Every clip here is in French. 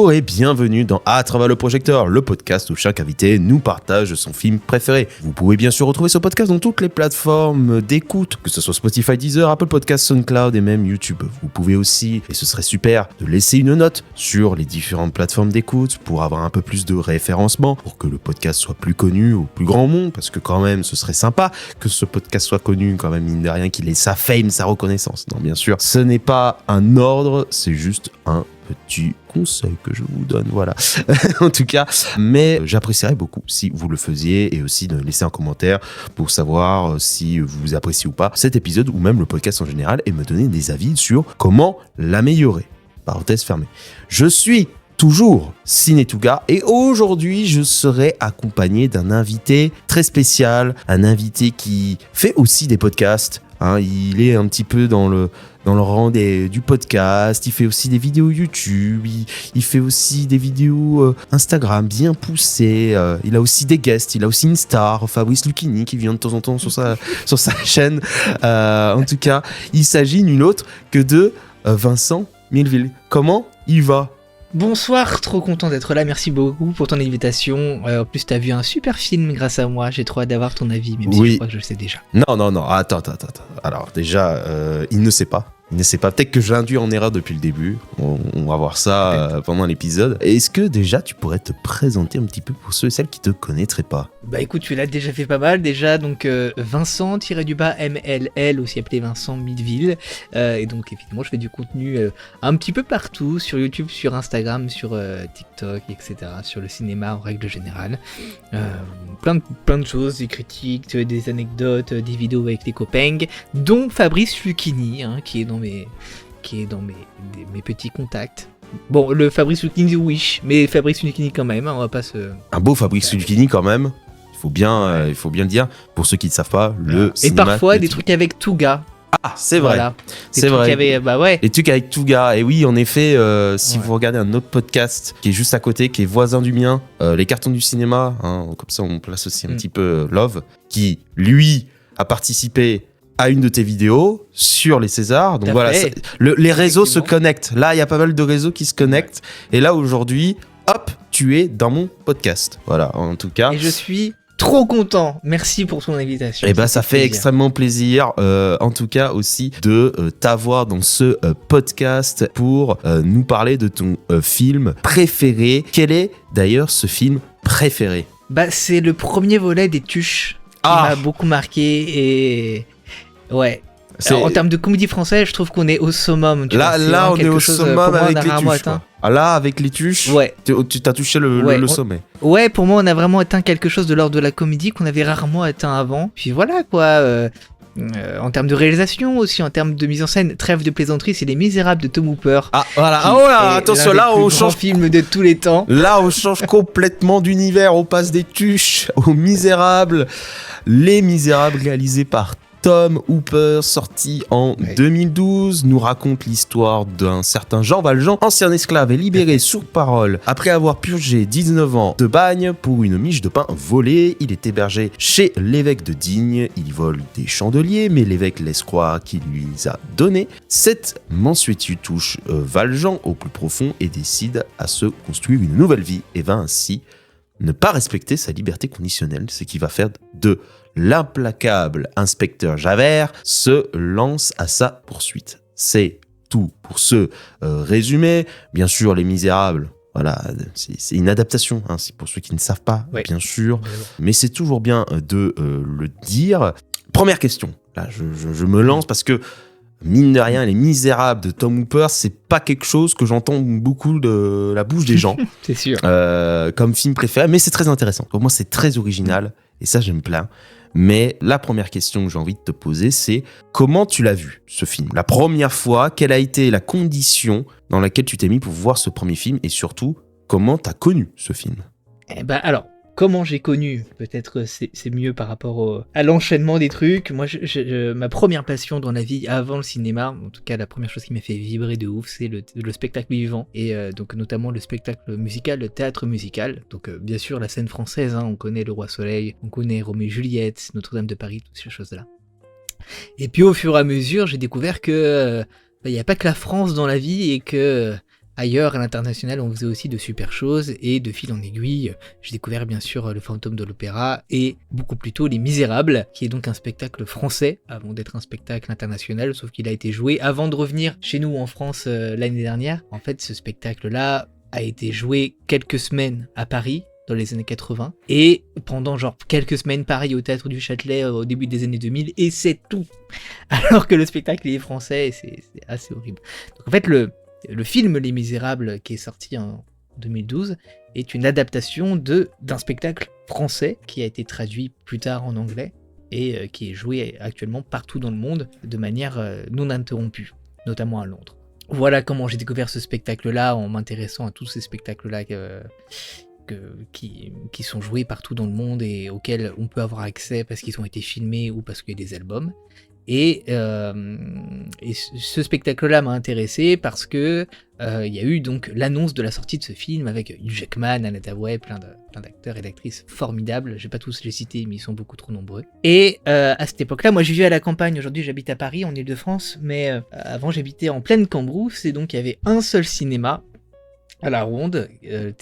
Bonjour et bienvenue dans À travers le projecteur, le podcast où chaque invité nous partage son film préféré. Vous pouvez bien sûr retrouver ce podcast dans toutes les plateformes d'écoute, que ce soit Spotify, Deezer, Apple Podcasts, SoundCloud et même YouTube. Vous pouvez aussi, et ce serait super, de laisser une note sur les différentes plateformes d'écoute pour avoir un peu plus de référencement, pour que le podcast soit plus connu au plus grand monde, parce que quand même ce serait sympa que ce podcast soit connu, quand même mine de rien, qu'il ait sa fame, sa reconnaissance. Non, bien sûr, ce n'est pas un ordre, c'est juste un petit conseil que je vous donne, voilà. En tout cas, mais j'apprécierais beaucoup si vous le faisiez et aussi de laisser un commentaire pour savoir si vous appréciez ou pas cet épisode ou même le podcast en général et me donner des avis sur comment l'améliorer. Parenthèse fermée. Je suis toujours Ciné2Ga et aujourd'hui je serai accompagné d'un invité très spécial, un invité qui fait aussi des podcasts. Il est un petit peu dans le rang du podcast, il fait aussi des vidéos YouTube, il fait aussi des vidéos Instagram bien poussées, il a aussi des guests, il a aussi une star, Fabrice Lucchini, qui vient de temps en temps sur sa chaîne. En tout cas, il s'agit nul autre que de Vincent Milleville. Comment il va ? Bonsoir, trop content d'être là, merci beaucoup pour ton invitation. En plus, t'as vu un super film grâce à moi, j'ai trop hâte d'avoir ton avis, même si je crois que je le sais déjà. Non, attends. Alors déjà, il ne sait pas. Peut-être que je l'induis en erreur depuis le début. On va voir ça pendant l'épisode. Est-ce que déjà tu pourrais te présenter un petit peu pour ceux et celles qui te connaîtraient pas ? Bah écoute, tu l'as déjà fait pas mal déjà. Donc Vincent-MLL, aussi appelé Vincent Milleville. Et donc évidemment, je fais du contenu un petit peu partout, sur YouTube, sur Instagram, sur TikTok, etc. Sur le cinéma en règle générale. Plein de choses, des critiques, des anecdotes, des vidéos avec les copains, dont Fabrice Lucchini, qui est dans mes petits contacts. Bon, le Fabrice Lucchini, oui, mais Fabrice Lucchini quand même, on va pas se... Un beau Fabrice Lucchini quand même, il faut bien le dire, pour ceux qui ne savent pas, le cinéma... Et parfois, des trucs avec Touga. Ah, c'est vrai, voilà. c'est vrai. Les trucs avec Touga, et oui, en effet, si vous regardez un autre podcast qui est juste à côté, qui est voisin du mien, Les Cartons du Cinéma, comme ça on place aussi un petit peu Love, qui, lui, a participé à une de tes vidéos sur les Césars. Donc voilà, les réseaux se connectent. Là, il y a pas mal de réseaux qui se connectent. Et là, aujourd'hui, hop, tu es dans mon podcast. Voilà, en tout cas. Et je suis trop content. Merci pour ton invitation. Et ça fait extrêmement plaisir, en tout cas aussi, de t'avoir dans ce podcast pour nous parler de ton film préféré. Quel est d'ailleurs ce film préféré ? C'est le premier volet des Tuches qui m'a beaucoup marqué et... Ouais. Alors, en termes de comédie française, je trouve qu'on est au summum. Là, on est au summum avec les Tuches. Là, avec les Tuches, tu t'as touché le sommet. Ouais, pour moi, on a vraiment atteint quelque chose de l'ordre de la comédie qu'on avait rarement atteint avant. Puis voilà, quoi. En termes de réalisation aussi, en termes de mise en scène, trêve de plaisanterie, c'est Les Misérables de Tom Hooper. Ah voilà, attention, là on change film de tous les temps. Là on change complètement d'univers, on passe des Tuches aux Misérables. Les Misérables réalisés par Tom Hooper, sorti en 2012, nous raconte l'histoire d'un certain Jean Valjean, ancien esclave et libéré sur parole. Après avoir purgé 19 ans de bagne pour une miche de pain volée, il est hébergé chez l'évêque de Digne. Il vole des chandeliers, mais l'évêque laisse croire qu'il lui a donné. Cette mansuétude touche Valjean au plus profond et décide à se construire une nouvelle vie et va ainsi ne pas respecter sa liberté conditionnelle, ce qui va faire de l'implacable inspecteur Javert se lance à sa poursuite. C'est tout pour ce résumé. Bien sûr, Les Misérables, voilà, c'est une adaptation, c'est pour ceux qui ne savent pas, bien sûr. Mais c'est toujours bien de le dire. Première question, là je me lance parce que mine de rien, Les Misérables de Tom Hooper, c'est pas quelque chose que j'entends beaucoup de la bouche des gens. C'est sûr. Comme film préféré, mais c'est très intéressant. Pour moi, c'est très original et ça, j'aime plein. Mais la première question que j'ai envie de te poser, c'est comment tu l'as vu, ce film ? La première fois, quelle a été la condition dans laquelle tu t'es mis pour voir ce premier film et surtout, comment t'as connu ce film ? Alors, comment j'ai connu, peut-être c'est mieux par rapport à l'enchaînement des trucs. Moi, ma première passion dans la vie avant le cinéma, en tout cas la première chose qui m'a fait vibrer de ouf, c'est le spectacle vivant, et donc notamment le spectacle musical, le théâtre musical. Donc bien sûr la scène française, on connaît Le Roi Soleil, on connaît Roméo et Juliette, Notre-Dame de Paris, toutes ces choses-là. Et puis au fur et à mesure, j'ai découvert que il n'y a pas que la France dans la vie et que ailleurs, à l'international, on faisait aussi de super choses, et de fil en aiguille, j'ai découvert bien sûr Le Fantôme de l'Opéra, et beaucoup plus tôt Les Misérables, qui est donc un spectacle français, avant d'être un spectacle international, sauf qu'il a été joué avant de revenir chez nous en France l'année dernière. En fait, ce spectacle-là a été joué quelques semaines à Paris, dans les années 80, et pendant genre quelques semaines pareil au Théâtre du Châtelet au début des années 2000, et c'est tout. Alors que le spectacle est français, et c'est assez horrible. Donc en fait, le film Les Misérables, qui est sorti en 2012, est une adaptation d'un spectacle français qui a été traduit plus tard en anglais, et qui est joué actuellement partout dans le monde de manière non interrompue, notamment à Londres. Voilà comment j'ai découvert ce spectacle-là, en m'intéressant à tous ces spectacles-là qui sont joués partout dans le monde et auxquels on peut avoir accès parce qu'ils ont été filmés ou parce qu'il y a des albums. Et ce spectacle-là m'a intéressé parce que il y a eu donc l'annonce de la sortie de ce film avec Hugh Jackman, Anna Hathaway, plein d'acteurs et d'actrices formidables. Je vais pas tous les citer, mais ils sont beaucoup trop nombreux. Et à cette époque-là, moi je vivais à la campagne. Aujourd'hui, j'habite à Paris, en Île-de-France, mais avant j'habitais en pleine Cambrousse, et donc il y avait un seul cinéma à la Ronde, le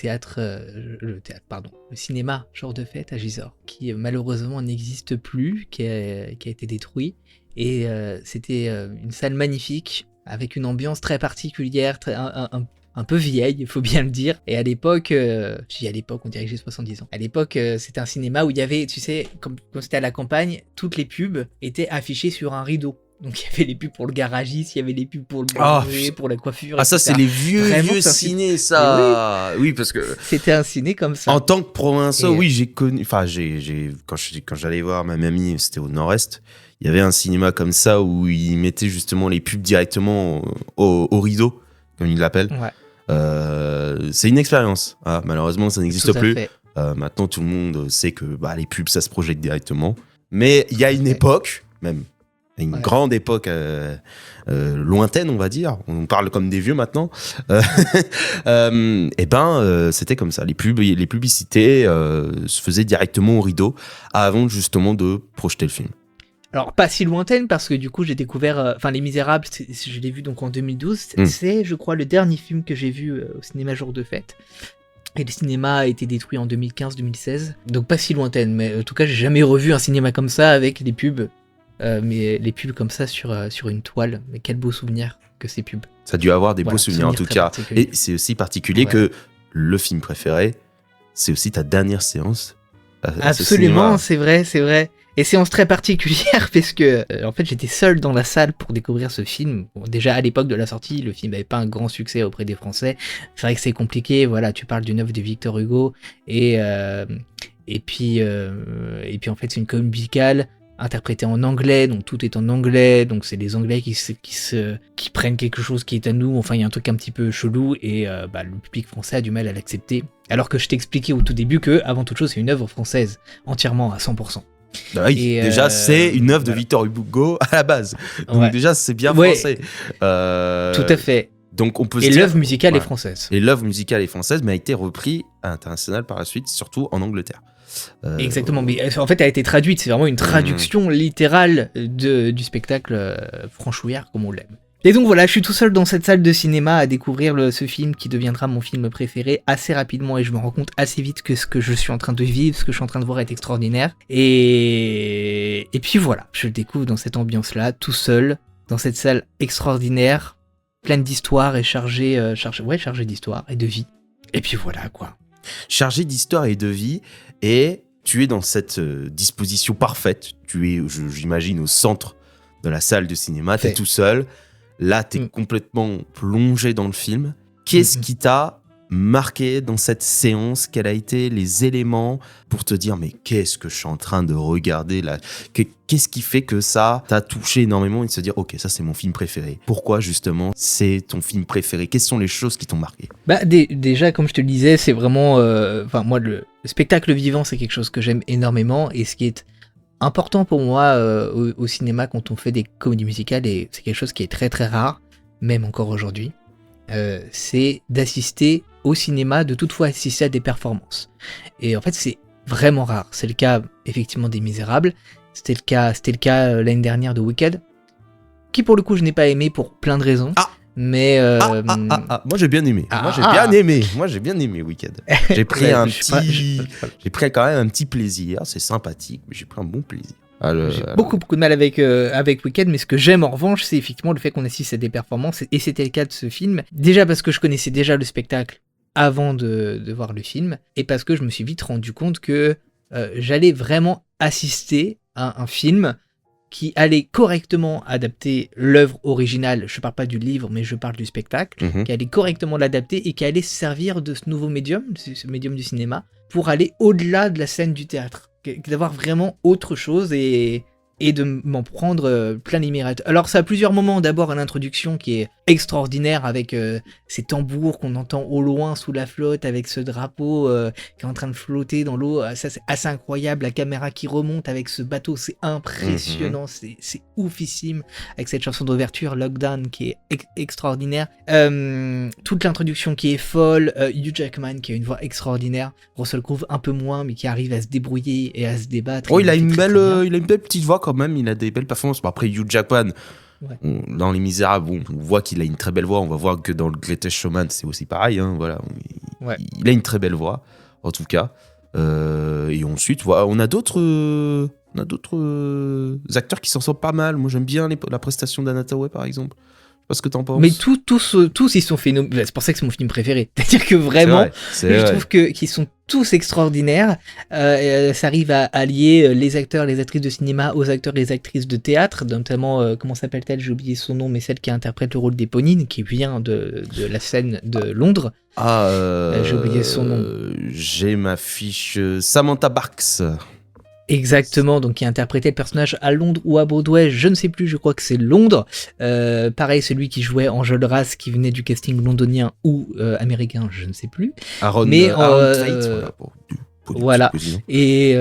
cinéma Jour de Fête à Gisors, qui malheureusement n'existe plus, qui a été détruit. Et c'était une salle magnifique, avec une ambiance très particulière, un peu vieille, il faut bien le dire. Et à l'époque, je dis à l'époque, on dirait que j'ai 70 ans. À l'époque, c'était un cinéma où il y avait, tu sais, comme c'était à la campagne, toutes les pubs étaient affichées sur un rideau. Donc il y avait les pubs pour le garagiste, il y avait les pubs pour le boulanger, pour la coiffure. Ah, ça, c'est les vieux ciné, ça. Oui, parce que. C'était un ciné comme ça. En tant que provincial, oui, j'ai connu. Enfin, quand j'allais voir ma mamie, c'était au Nord-Est. Il y avait un cinéma comme ça où ils mettaient justement les pubs directement au rideau, comme ils l'appellent. Ouais. C'est une expérience. Ah, malheureusement, ça n'existe plus. Maintenant, tout le monde sait que les pubs, ça se projette directement. Mais il y a une époque, même une grande époque lointaine, on va dire. On parle comme des vieux maintenant. C'était comme ça. Les publicités se faisaient directement au rideau avant justement de projeter le film. Alors, pas si lointaine, parce que du coup, j'ai découvert... Les Misérables, je l'ai vu donc en 2012. C'est, je crois, le dernier film que j'ai vu au cinéma Jour de Fête. Et le cinéma a été détruit en 2015-2016. Donc, pas si lointaine. Mais en tout cas, j'ai jamais revu un cinéma comme ça avec des pubs. Mais les pubs comme ça sur une toile. Mais quel beau souvenir que ces pubs. Ça a dû avoir des beaux souvenirs, en tout cas. Et c'est aussi particulier que le film préféré, c'est aussi ta dernière séance. Absolument, c'est vrai. Et séance très particulière parce que en fait j'étais seul dans la salle pour découvrir ce film. Bon, déjà à l'époque de la sortie, le film n'avait pas un grand succès auprès des Français. C'est vrai que c'est compliqué. Voilà, tu parles d'une œuvre de Victor Hugo et puis en fait c'est une comédie musicale interprétée en anglais, donc tout est en anglais, donc c'est les Anglais qui prennent quelque chose qui est à nous. Enfin il y a un truc un petit peu chelou et le public français a du mal à l'accepter. Alors que je t'expliquais au tout début que avant toute chose c'est une œuvre française entièrement à 100%. Déjà, c'est une œuvre de Victor Hugo à la base. Donc déjà, c'est bien français. Tout à fait. Donc on peut et l'œuvre musicale est française. Et l'œuvre musicale est française, mais a été reprise à l'international par la suite, surtout en Angleterre. Exactement, mais en fait, elle a été traduite. C'est vraiment une traduction littérale du spectacle franchouillard, comme on l'aime. Et donc voilà, je suis tout seul dans cette salle de cinéma à découvrir ce film qui deviendra mon film préféré assez rapidement, et je me rends compte assez vite que ce que je suis en train de vivre, ce que je suis en train de voir est extraordinaire. Et puis voilà, je le découvre dans cette ambiance-là, tout seul, dans cette salle extraordinaire, pleine d'histoire et chargée d'histoire et de vie. Et puis voilà quoi. Chargée d'histoire et de vie, et tu es dans cette disposition parfaite. Tu es, j'imagine, au centre de la salle de cinéma, t'es tout seul. Là, t'es complètement plongé dans le film. Qu'est-ce qui t'a marqué dans cette séance? Quels a été les éléments pour te dire mais qu'est-ce que je suis en train de regarder là? Qu'est-ce qui fait que ça t'a touché énormément et de se dire ok, ça c'est mon film préféré? Pourquoi justement c'est ton film préféré? Quelles sont les choses qui t'ont marqué? Déjà, comme je te le disais, c'est vraiment... moi, le spectacle vivant, c'est quelque chose que j'aime énormément, et ce qui est important pour moi au cinéma quand on fait des comédies musicales, et c'est quelque chose qui est très très rare, même encore aujourd'hui, c'est d'assister au cinéma, de toutefois assister à des performances. Et en fait c'est vraiment rare. C'est le cas effectivement des Misérables, c'était le cas l'année dernière de Wicked, qui pour le coup je n'ai pas aimé pour plein de raisons. Mais Moi j'ai bien aimé. Moi j'ai bien aimé Wicked. J'ai pris j'ai pris quand même un petit plaisir. C'est sympathique, mais j'ai pris un bon plaisir. J'ai beaucoup de mal avec Wicked, mais ce que j'aime en revanche, c'est effectivement le fait qu'on assiste à des performances, et c'était le cas de ce film. Déjà parce que je connaissais déjà le spectacle avant de voir le film, et parce que je me suis vite rendu compte que j'allais vraiment assister à un film qui allait correctement adapter l'œuvre originale. Je parle pas du livre, mais je parle du spectacle, qui allait correctement l'adapter et qui allait se servir de ce nouveau médium, ce médium du cinéma, pour aller au-delà de la scène du théâtre, d'avoir vraiment autre chose et de m'en prendre plein les mirettes. Alors ça a plusieurs moments. D'abord l'introduction qui est extraordinaire avec ces tambours qu'on entend au loin sous la flotte, avec ce drapeau qui est en train de flotter dans l'eau. Ça c'est assez incroyable. La caméra qui remonte avec ce bateau, c'est impressionnant, c'est oufissime. Avec cette chanson d'ouverture, Lockdown, qui est extraordinaire. Toute l'introduction qui est folle. Hugh Jackman qui a une voix extraordinaire. Russell Crowe un peu moins, mais qui arrive à se débrouiller et à se débattre. Oh, il a une belle petite voix quand même, il a des belles performances. Bon, après, Hugh Jackman, dans Les Misérables, on voit qu'il a une très belle voix. On va voir que dans le Greatest Showman, c'est aussi pareil. Hein, voilà. Il a une très belle voix, en tout cas. Et ensuite, voilà, on a d'autres acteurs qui s'en sortent pas mal. Moi, j'aime bien la prestation d'Anna Hathaway, par exemple. Je sais pas ce que t'en penses. Mais tous ils sont phénoménaux. C'est pour ça que c'est mon film préféré. C'est-à-dire que vraiment, je trouve qu'ils sont tous extraordinaires. Ça arrive à allier les acteurs, les actrices de cinéma aux acteurs et les actrices de théâtre, notamment, comment s'appelle-t-elle ? J'ai oublié son nom, mais celle qui interprète le rôle d'Éponine, qui vient de la scène de Londres. J'ai oublié son nom. J'ai ma fiche Samantha Barks. Exactement, donc qui a interprété le personnage à Londres ou à Broadway, je ne sais plus, je crois que c'est Londres. Pareil, celui qui jouait Enjolras, qui venait du casting londonien ou américain, je ne sais plus. Aaron Tveit, voilà. Et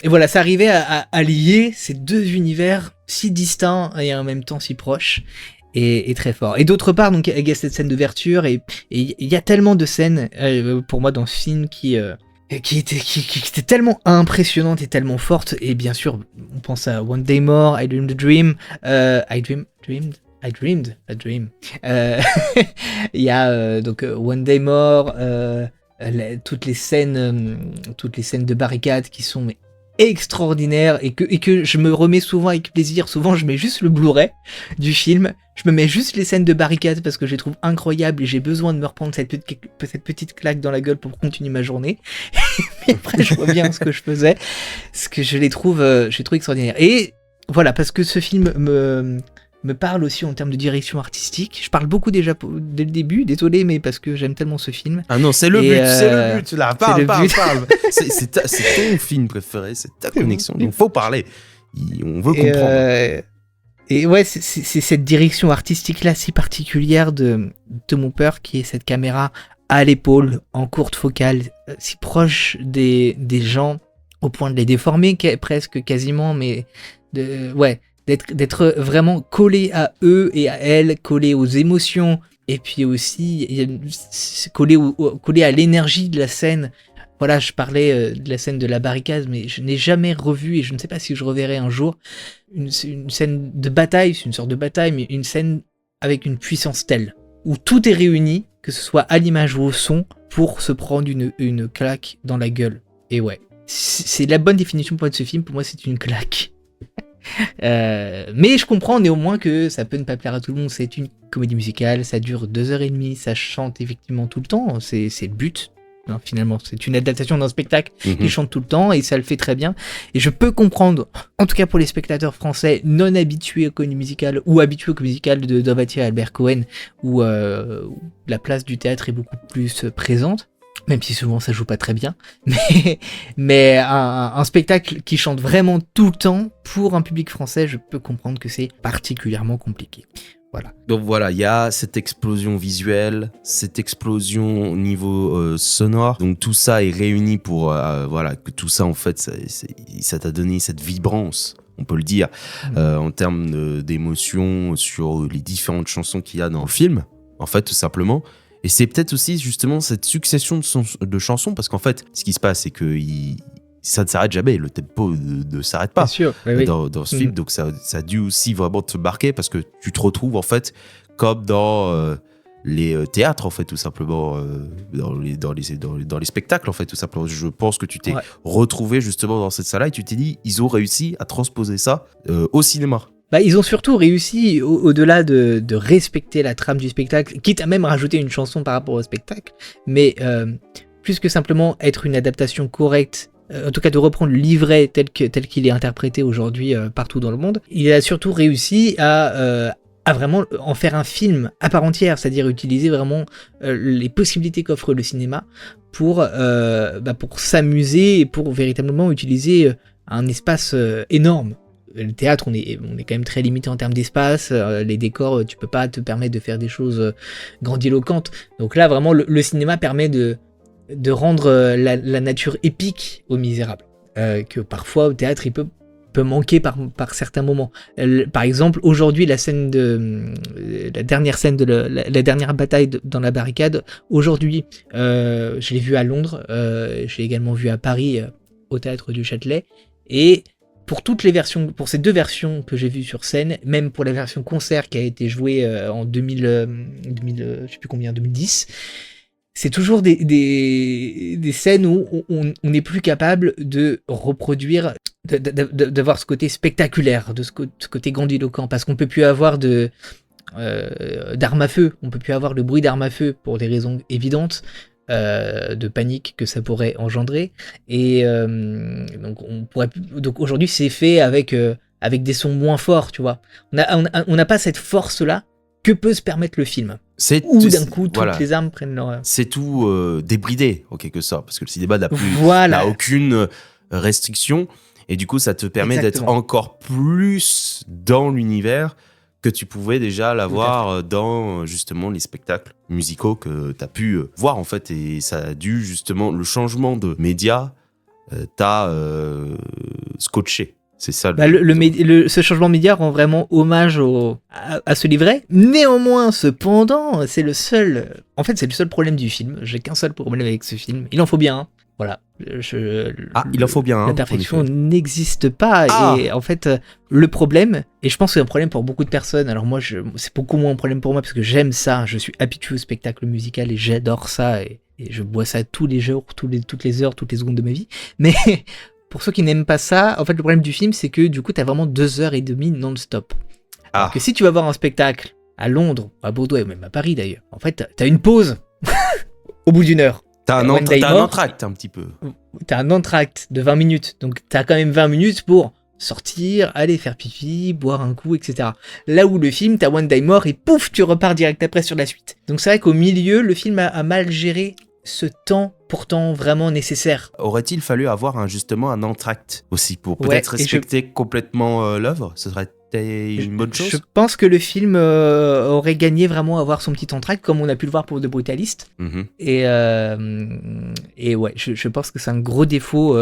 voilà, ça arrivait à lier ces deux univers si distincts et en même temps si proches. Et très fort. Et d'autre part, donc il y a cette scène d'ouverture et il y a tellement de scènes pour moi dans ce film qui était tellement impressionnante et tellement forte. Et bien sûr, on pense à One Day More, I Dreamed a Dream, I Dreamed a Dream. Il y a donc One Day More, toutes les scènes de barricades qui sont extraordinaires et que je me remets souvent avec plaisir. Souvent, je mets juste le Blu-ray du film. Je me mets juste les scènes de barricades parce que je les trouve incroyables et j'ai besoin de me reprendre cette petite claque dans la gueule pour continuer ma journée. Et après, je reviens à ce que je faisais. Parce que je les trouve extraordinaires. Et voilà, parce que ce film me parle aussi en termes de direction artistique. Je parle beaucoup déjà dès le début, désolé, mais parce que j'aime tellement ce film. Ah non, c'est le but, là, parle. C'est ton film préféré, c'est ta connexion, donc faut parler. On veut comprendre. Et ouais, c'est cette direction artistique-là si particulière de Tom Hooper, qui est cette caméra à l'épaule, en courte focale, si proche des gens, au point de les déformer presque quasiment, mais d'être vraiment collé à eux et à elles, collé aux émotions, et puis aussi collé à l'énergie de la scène. Voilà, je parlais de la scène de la barricade, mais je n'ai jamais revu, et je ne sais pas si je reverrai un jour, une scène de bataille, c'est une sorte de bataille, mais une scène avec une puissance telle, où tout est réuni, que ce soit à l'image ou au son, pour se prendre une claque dans la gueule. Et ouais, c'est la bonne définition pour être ce film, pour moi c'est une claque. Mais je comprends néanmoins que ça peut ne pas plaire à tout le monde, c'est une comédie musicale, ça dure 2h30, ça chante effectivement tout le temps, c'est le but. Non, finalement, c'est une adaptation d'un spectacle qui chante tout le temps et ça le fait très bien. Et je peux comprendre, en tout cas pour les spectateurs français non habitués aux comédies musicales ou habitués aux comédies musicales de Dovatier et Albert Cohen, où la place du théâtre est beaucoup plus présente, même si souvent ça joue pas très bien. Mais un spectacle qui chante vraiment tout le temps, pour un public français, je peux comprendre que c'est particulièrement compliqué. Voilà. Donc voilà, il y a cette explosion visuelle, cette explosion au niveau sonore. Donc tout ça est réuni pour que tout ça en fait, ça t'a donné cette vibrance, on peut le dire, en termes d'émotion sur les différentes chansons qu'il y a dans le film, en fait tout simplement. Et c'est peut-être aussi justement cette succession de chansons, parce qu'en fait, ce qui se passe, c'est que ça ne s'arrête jamais, le tempo ne s'arrête pas Bien sûr, oui. dans ce film, donc ça a dû aussi vraiment te marquer parce que tu te retrouves en fait comme dans les théâtres en fait tout simplement, dans les spectacles en fait tout simplement. Je pense que tu t'es retrouvé justement dans cette salle-là et tu t'es dit ils ont réussi à transposer ça au cinéma. Bah, ils ont surtout réussi, au-delà de respecter la trame du spectacle, quitte à même rajouter une chanson par rapport au spectacle, mais plus que simplement être une adaptation correcte, en tout cas de reprendre le livret tel qu'il est interprété aujourd'hui partout dans le monde, il a surtout réussi à vraiment en faire un film à part entière, c'est-à-dire utiliser vraiment les possibilités qu'offre le cinéma pour s'amuser et pour véritablement utiliser un espace énorme. Le théâtre, on est quand même très limité en termes d'espace, les décors, tu peux pas te permettre de faire des choses grandiloquentes. Donc là, vraiment, le cinéma permet de rendre la nature épique aux Misérables, que parfois au théâtre, il peut manquer par certains moments. Par exemple, aujourd'hui, la dernière scène de la dernière bataille dans la barricade, aujourd'hui, je l'ai vue à Londres, je l'ai également vue à Paris, au théâtre du Châtelet, et pour toutes les versions, pour ces deux versions que j'ai vues sur scène, même pour la version concert qui a été jouée en 2000, je sais plus combien, 2010, c'est toujours des scènes où on n'est plus capable de reproduire, d'avoir ce côté spectaculaire, de ce côté grandiloquent, parce qu'on peut plus avoir d'armes à feu, on peut plus avoir le bruit d'armes à feu pour des raisons évidentes. De panique que ça pourrait engendrer, et donc aujourd'hui c'est fait avec des sons moins forts, tu vois. On n'a pas cette force là que peut se permettre le film, où d'un coup toutes les armes prennent leur... C'est tout débridé en quelque sorte, parce que le cinéma n'a aucune restriction, et du coup ça te permet d'être encore plus dans l'univers que tu pouvais déjà l'avoir dans justement les spectacles musicaux que tu as pu voir en fait, et ça a dû justement, le changement de média t'a scotché. C'est ça. Ce changement de média rend vraiment hommage à ce livret. Néanmoins, cependant, c'est le seul problème du film. J'ai qu'un seul problème avec ce film. Il en faut bien. Voilà. Il en faut bien. La perfection n'existe pas. Et en fait, le problème, et je pense que c'est un problème pour beaucoup de personnes, alors moi, c'est beaucoup moins un problème pour moi parce que j'aime ça. Je suis habitué au spectacle musical et j'adore ça. Et je bois ça tous les jours, toutes les heures, toutes les secondes de ma vie. Mais pour ceux qui n'aiment pas ça, en fait, le problème du film, c'est que du coup, t'as vraiment 2h30 non-stop. Alors que si tu vas voir un spectacle à Londres, à Bordeaux et même à Paris d'ailleurs, en fait, t'as une pause au bout d'une heure. T'as un entracte un petit peu. T'as un entracte de 20 minutes. Donc t'as quand même 20 minutes pour sortir, aller faire pipi, boire un coup, etc. Là où le film, t'as One Day More et pouf, tu repars direct après sur la suite. Donc c'est vrai qu'au milieu, le film a mal géré ce temps pourtant vraiment nécessaire. Aurait-il fallu avoir justement un entracte aussi pour peut-être respecter complètement l'œuvre ? Ce serait une bonne chose. Je pense que le film aurait gagné vraiment à avoir son petit entracte, comme on a pu le voir pour The Brutalist. Mm-hmm. Et ouais, je pense que c'est un gros défaut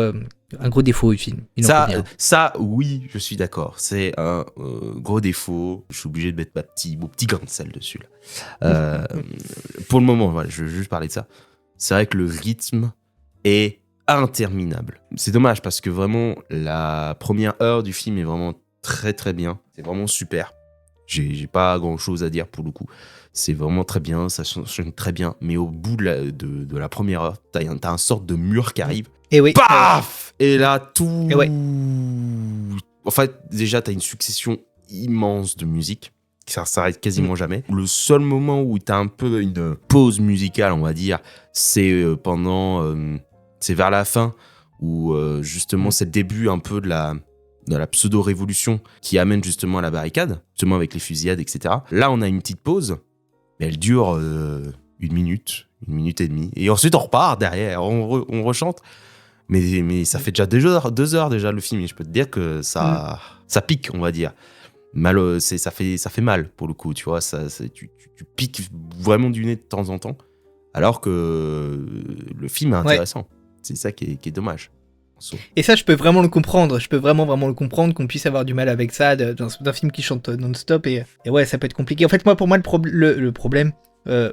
du film. Ça, oui, je suis d'accord. C'est un gros défaut. Je suis obligé de mettre mon petit grain de sel dessus. Là. Pour le moment, voilà, je veux juste parler de ça. C'est vrai que le rythme est interminable. C'est dommage parce que vraiment, la première heure du film est vraiment très très bien. C'est vraiment super. J'ai pas grand chose à dire pour le coup. C'est vraiment très bien, ça sonne très bien. Mais au bout de la première heure, t'as un sorte de mur qui arrive. Et oui. Paf ! Et là, tout. Et ouais. En fait, déjà, t'as une succession immense de musique. Ça s'arrête quasiment jamais. Le seul moment où t'as un peu une pause musicale, on va dire, c'est c'est vers la fin, où justement c'est le début un peu de la pseudo-révolution qui amène justement à la barricade, justement avec les fusillades, etc. Là, on a une petite pause, mais elle dure 1 minute et demie. Et ensuite, on repart derrière, on rechante. Mais ça fait déjà 2 heures déjà le film, et je peux te dire que ça pique, on va dire. Ça fait mal pour le coup, tu vois. Tu piques vraiment du nez de temps en temps, alors que le film est intéressant. Ouais. C'est ça qui est dommage. Et ça, je peux vraiment le comprendre. Je peux vraiment le comprendre qu'on puisse avoir du mal avec ça, d'un film qui chante non-stop. Et ouais, ça peut être compliqué. En fait, pour moi, le problème,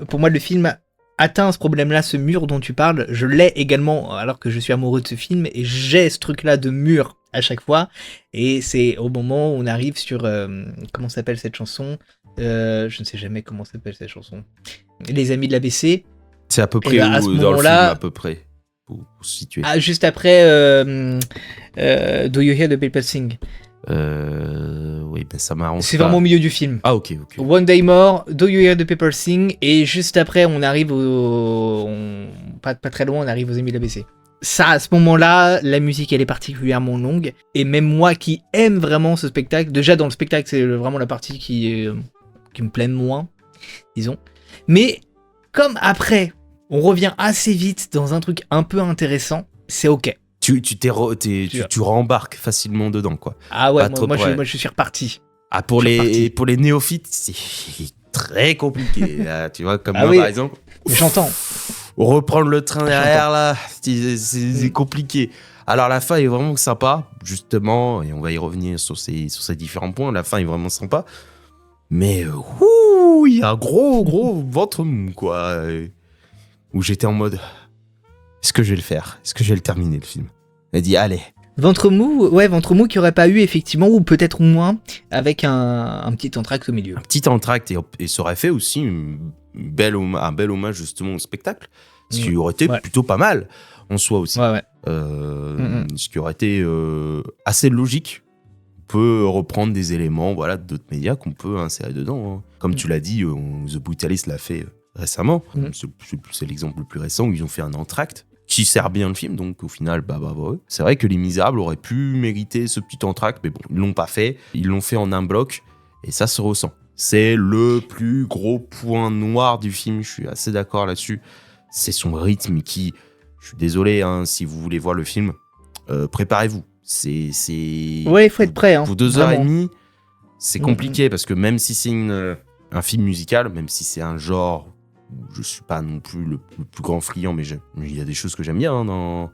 pour moi, le film atteint ce problème-là, ce mur dont tu parles. Je l'ai également, alors que je suis amoureux de ce film, et j'ai ce truc-là de mur à chaque fois. Et c'est au moment où on arrive sur... comment s'appelle cette chanson je ne sais jamais comment s'appelle cette chanson. Les Amis de l'ABC. C'est à peu près à ce où dans le film, moment-là- à peu près, pour se situer. Ah, juste après Do You Hear the People Sing. Oui, ben ça m'arrange C'est pas. vraiment au milieu du film. Ah, ok. One Day More, Do You Hear the People Sing, et juste après on arrive pas très loin, on arrive aux Amis de l'ABC. Ça, à ce moment-là, la musique elle est particulièrement longue, et même moi qui aime vraiment ce spectacle, déjà dans le spectacle c'est vraiment la partie qui me plaît moins, disons. Mais comme après, on revient assez vite dans un truc un peu intéressant, c'est ok. Tu rembarques facilement dedans, quoi. Ah ouais, Pas trop moi près. je suis reparti. Ah, pour Je suis reparti. les néophytes, c'est très compliqué. Là, tu vois, comme Ah moi, oui. par exemple. J'entends. Reprendre le train derrière, là, c'est compliqué. Alors, la fin est vraiment sympa, justement, et on va y revenir sur ces différents points. La fin est vraiment sympa. Mais, il y a un gros ventre mou, quoi. Où j'étais en mode, est-ce que je vais le faire? Est-ce que je vais le terminer, le film? Elle dit, allez. Ventre mou qui aurait pas eu effectivement, ou peut-être moins, avec un petit entracte au milieu. Un petit entracte, et ça aurait fait aussi un bel hommage, justement, au spectacle. Ce qui aurait été plutôt pas mal, en soi aussi. Ouais. Ce qui aurait été assez logique. On peut reprendre des éléments d'autres médias qu'on peut insérer dedans. Hein. Comme tu l'as dit, The Brutalist l'a fait récemment. C'est l'exemple le plus récent où ils ont fait un entracte qui sert bien le film. Donc au final, c'est vrai que Les Misérables auraient pu mériter ce petit entracte, mais bon, ils l'ont pas fait. Ils l'ont fait en un bloc et ça se ressent. C'est le plus gros point noir du film, je suis assez d'accord là-dessus. C'est son rythme qui... Je suis désolé, hein, si vous voulez voir le film, préparez-vous. Ouais, il faut être prêt. Hein, pour 2h30, c'est compliqué parce que même si c'est un film musical, même si c'est un genre où je suis pas non plus le plus grand friand, mais il y a des choses que j'aime bien hein, dans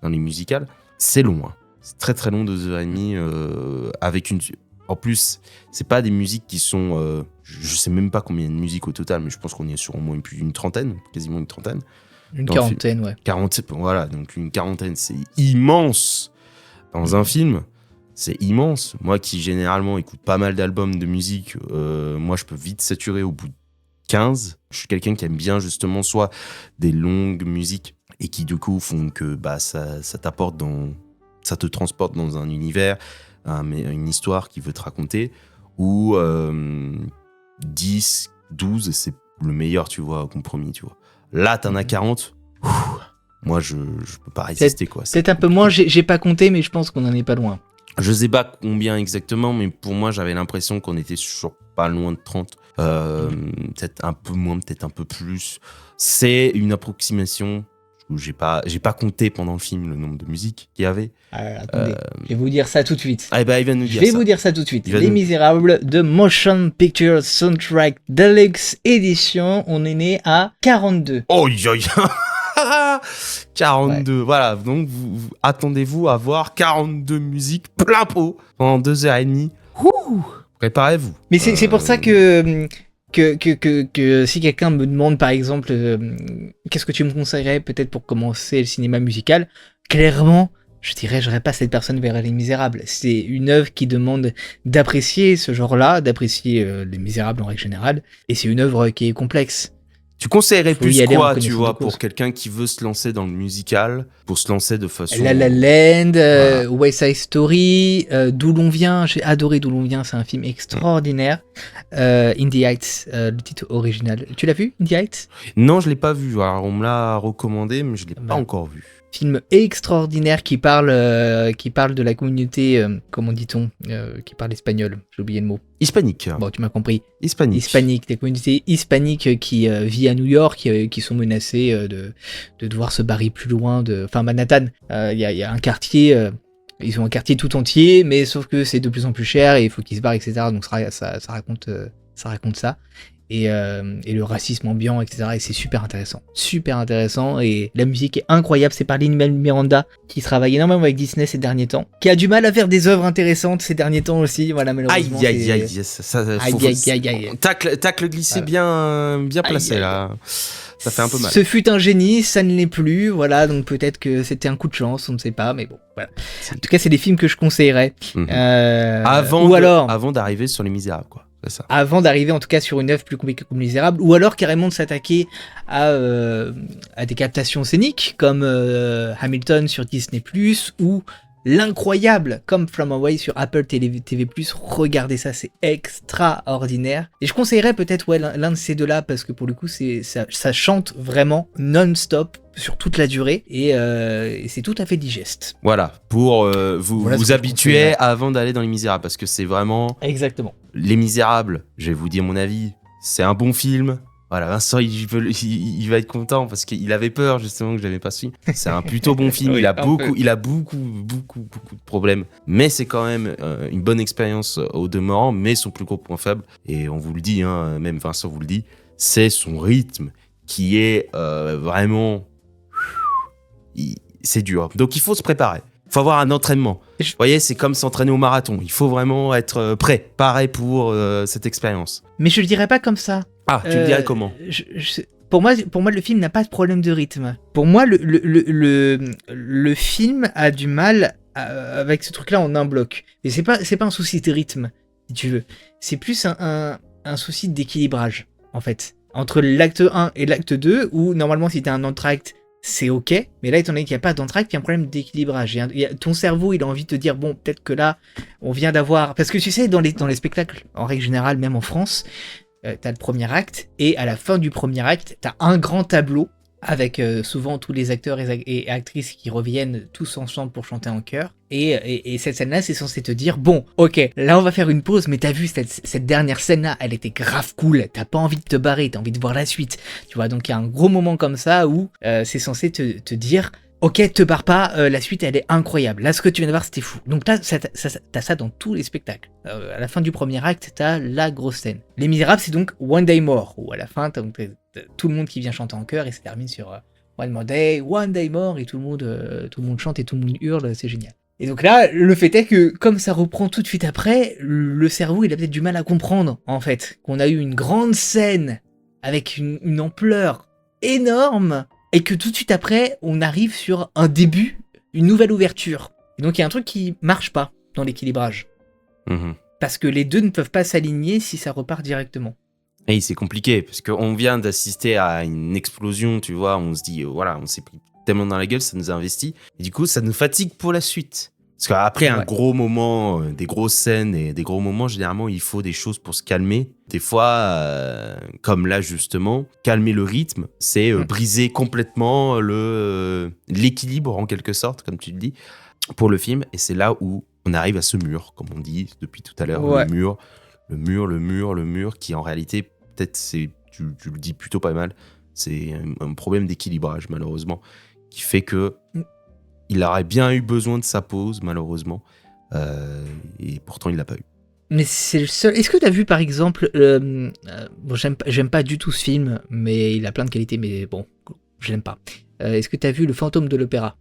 les musicals, c'est long. Hein. C'est très très long, 2h30, avec une... En plus, c'est pas des musiques qui sont... je sais même pas combien de musiques au total, mais je pense qu'on y est sur au moins plus d'une trentaine, quasiment une trentaine. Une quarantaine, ouais. 40, voilà, donc une quarantaine, c'est immense. Dans un film, c'est immense. Moi qui généralement écoute pas mal d'albums de musique, moi je peux vite saturer au bout de 15. Je suis quelqu'un qui aime bien justement soit des longues musiques et qui du coup font que ça t'apporte ça te transporte dans un univers, une histoire qui veut te raconter, ou 10, 12, c'est le meilleur, tu vois, compromis, tu vois. Là, t'en as 40. Moi, je peux pas résister, quoi. Peut-être un peu moins, j'ai pas compté, mais je pense qu'on en est pas loin. Je sais pas combien exactement, mais pour moi, j'avais l'impression qu'on était sur pas loin de 30. Peut-être un peu moins, peut-être un peu plus. C'est une approximation. J'ai pas compté pendant le film le nombre de musiques qu'il y avait. Attendez, je vais vous dire ça tout de suite. Il va nous dire ça. Je vais vous dire ça tout de suite. Les Misérables de Motion Picture Soundtrack Deluxe Edition. On est né à 42. Oh, 42, ouais. Voilà. Donc, vous attendez-vous à voir 42 musiques plein pot pendant 2h30. Préparez-vous. Mais c'est pour ça que si quelqu'un me demande par exemple qu'est-ce que tu me conseillerais peut-être pour commencer le cinéma musical, clairement je dirais j'aurais pas cette personne vers Les Misérables. C'est une œuvre qui demande d'apprécier ce genre-là, d'apprécier Les Misérables en règle générale, et c'est une œuvre qui est complexe. Tu conseillerais plus quoi, tu vois, pour course. quelqu'un qui veut se lancer dans le musical, pour se lancer de façon... La La Land, West Side Story, D'où l'on vient, j'ai adoré D'où l'on vient, c'est un film extraordinaire. In the Heights, le titre original. Tu l'as vu, In the Heights ? Non, je l'ai pas vu. Alors, on me l'a recommandé, mais je l'ai pas encore vu. Film extraordinaire qui parle de la communauté, comment dit-on, qui parle espagnol, j'ai oublié le mot. Hispanique. Bon, tu m'as compris. Hispanique. Des communautés hispaniques qui vivent à New York, qui sont menacées de devoir se barrer plus loin enfin, Manhattan, il y a un quartier, ils ont un quartier tout entier, mais sauf que c'est de plus en plus cher et il faut qu'ils se barrent, etc. Donc ça raconte ça. Et le racisme ambiant, etc. Et c'est super intéressant. Et la musique est incroyable. C'est par Lin-Manuel Miranda qui travaille énormément avec Disney ces derniers temps, qui a du mal à faire des œuvres intéressantes ces derniers temps aussi. Voilà, malheureusement. Aïe. Tacle glissé bien placé là. Ça fait un peu mal. Ce fut un génie, ça ne l'est plus, voilà, donc peut-être que c'était un coup de chance, on ne sait pas, mais bon, voilà. En tout cas, c'est des films que je conseillerais. Avant d'arriver sur Les Misérables, quoi. C'est ça. Avant d'arriver en tout cas sur une œuvre plus compliquée comme Les Misérables, ou alors carrément de s'attaquer à des captations scéniques comme Hamilton sur Disney+, ou l'incroyable comme From Away sur Apple TV+. Regardez ça, c'est extraordinaire. Et je conseillerais peut-être l'un de ces deux-là, parce que pour le coup, ça chante vraiment non-stop sur toute la durée, et c'est tout à fait digeste. Voilà, pour vous habituer avant d'aller dans Les Misérables, parce que c'est vraiment... Exactement. Les Misérables, je vais vous dire mon avis, c'est un bon film. Voilà, Vincent, il va être content parce qu'il avait peur justement que je l'avais pas su. C'est un plutôt bon film. Oui, il a beaucoup de problèmes, mais c'est quand même une bonne expérience au demeurant. Mais son plus gros point faible, et on vous le dit, hein, même Vincent vous le dit, c'est son rythme qui est vraiment, c'est dur. Donc il faut se préparer. Il faut avoir un entraînement. Vous voyez, c'est comme s'entraîner au marathon. Il faut vraiment être paré pour cette expérience. Mais je le dirais pas comme ça. Ah, tu le dirais comment ? Pour moi, le film n'a pas de problème de rythme. Pour moi, le film a du mal avec ce truc-là en un bloc. Et c'est pas un souci de rythme, si tu veux. C'est plus un souci d'équilibrage, en fait. Entre l'acte 1 et l'acte 2, où normalement, si t'as un entracte, c'est ok, mais là, étant donné qu'il n'y a pas d'entracte, il y a un problème d'équilibrage. Ton cerveau, il a envie de te dire, bon, peut-être que là, on vient d'avoir... Parce que tu sais, dans les spectacles, en règle générale, même en France, t'as le premier acte, et à la fin du premier acte, t'as un grand tableau, avec souvent tous les acteurs et actrices qui reviennent tous ensemble pour chanter en chœur. Et cette scène-là, c'est censé te dire, bon, ok, là on va faire une pause, mais t'as vu cette dernière scène-là, elle était grave cool, t'as pas envie de te barrer, t'as envie de voir la suite. Tu vois, donc il y a un gros moment comme ça où c'est censé te dire, ok, te barre pas, la suite elle est incroyable. Là, ce que tu viens de voir, c'était fou. Donc t'as ça dans tous les spectacles. À la fin du premier acte, t'as la grosse scène. Les Misérables, c'est donc One Day More, où à la fin, t'as tout le monde qui vient chanter en chœur et ça termine sur One More Day, One Day More, et tout le monde chante et tout le monde hurle, c'est génial. Et donc là, le fait est que, comme ça reprend tout de suite après, le cerveau, il a peut-être du mal à comprendre, en fait, qu'on a eu une grande scène avec une ampleur énorme, et que tout de suite après, on arrive sur un début, une nouvelle ouverture. Et donc il y a un truc qui marche pas dans l'équilibrage. Mmh. Parce que les deux ne peuvent pas s'aligner si ça repart directement. Et c'est compliqué, parce qu'on vient d'assister à une explosion, tu vois, on se dit, voilà, on s'est pris tellement dans la gueule, ça nous a investi, et du coup, ça nous fatigue pour la suite. Parce qu'après un gros moment, des grosses scènes et des gros moments, généralement, il faut des choses pour se calmer. Des fois, comme là, justement, calmer le rythme, c'est briser complètement l'équilibre, en quelque sorte, comme tu le dis, pour le film, et c'est là où on arrive à ce mur, comme on dit depuis tout à l'heure, le mur, qui en réalité, peut-être, tu le dis plutôt pas mal, c'est un problème d'équilibrage, malheureusement, qui fait que il aurait bien eu besoin de sa pause, malheureusement, et pourtant, il l'a pas eu. Mais c'est le seul... Est-ce que tu as vu, par exemple... bon, j'aime pas du tout ce film, mais il a plein de qualités, mais bon, je l'aime pas. Est-ce que tu as vu Le Fantôme de l'Opéra,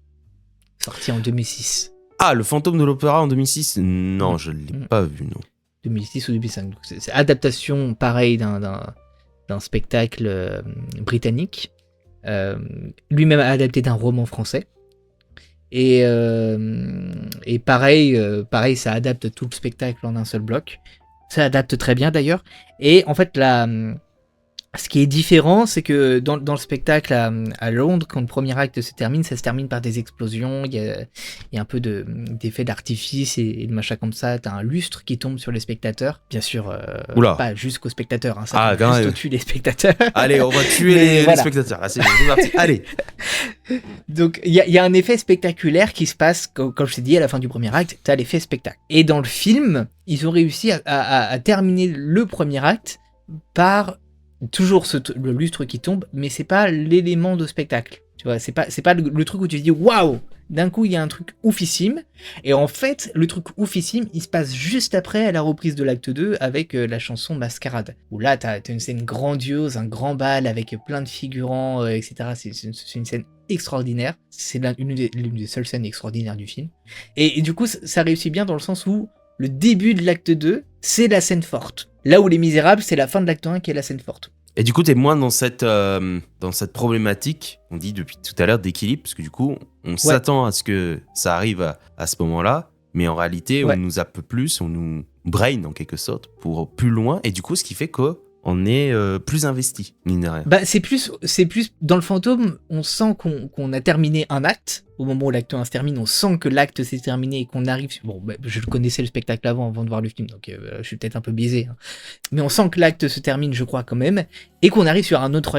sorti en 2006 ? Ah, Le Fantôme de l'Opéra en 2006 ? Non, je l'ai pas vu, non. 2006 ou 2005. Donc c'est adaptation, pareil, d'un spectacle britannique. Lui-même adapté d'un roman français. Et pareil, ça adapte tout le spectacle en un seul bloc. Ça adapte très bien d'ailleurs. Et en fait, ce qui est différent, c'est que dans le spectacle à Londres, quand le premier acte se termine, ça se termine par des explosions. Il y a un peu d'effets d'artifice et de machin comme ça. T'as un lustre qui tombe sur les spectateurs. Bien sûr, pas jusqu'aux spectateurs. Hein, ça tombe juste au-dessus des spectateurs. Allez, on va tuer les spectateurs. Ah, c'est parti. Allez. Donc il y a un effet spectaculaire qui se passe, comme je t'ai dit, à la fin du premier acte, t'as l'effet spectacle. Et dans le film, ils ont réussi à terminer le premier acte par toujours le lustre qui tombe, mais c'est pas l'élément de spectacle. Tu vois, c'est pas le truc où tu te dis waouh, d'un coup il y a un truc oufissime. Et en fait, le truc oufissime, il se passe juste après à la reprise de l'acte 2 avec la chanson Mascarade. Où là, t'as une scène grandiose, un grand bal avec plein de figurants, etc. C'est une scène extraordinaire. C'est l'une des seules scènes extraordinaires du film. Et du coup, ça réussit bien dans le sens où le début de l'acte 2, c'est la scène forte. Là où Les Misérables, c'est la fin de l'acte 1 qui est la scène forte. Et du coup, t'es moins dans cette problématique, on dit depuis tout à l'heure, d'équilibre, parce que du coup, on s'attend à ce que ça arrive à ce moment-là, mais en réalité, on nous zappe plus, on nous brain en quelque sorte pour plus loin, et du coup, ce qui fait qu'on est plus investi, mine de rien. Bah, c'est plus dans le fantôme, on sent qu'on a terminé un acte. Au moment où l'acte 1 se termine, on sent que l'acte s'est terminé et qu'on arrive... Bon, bah, je connaissais le spectacle avant de voir le film, donc je suis peut-être un peu biaisé. Hein. Mais on sent que l'acte se termine, je crois, quand même, et qu'on arrive sur un autre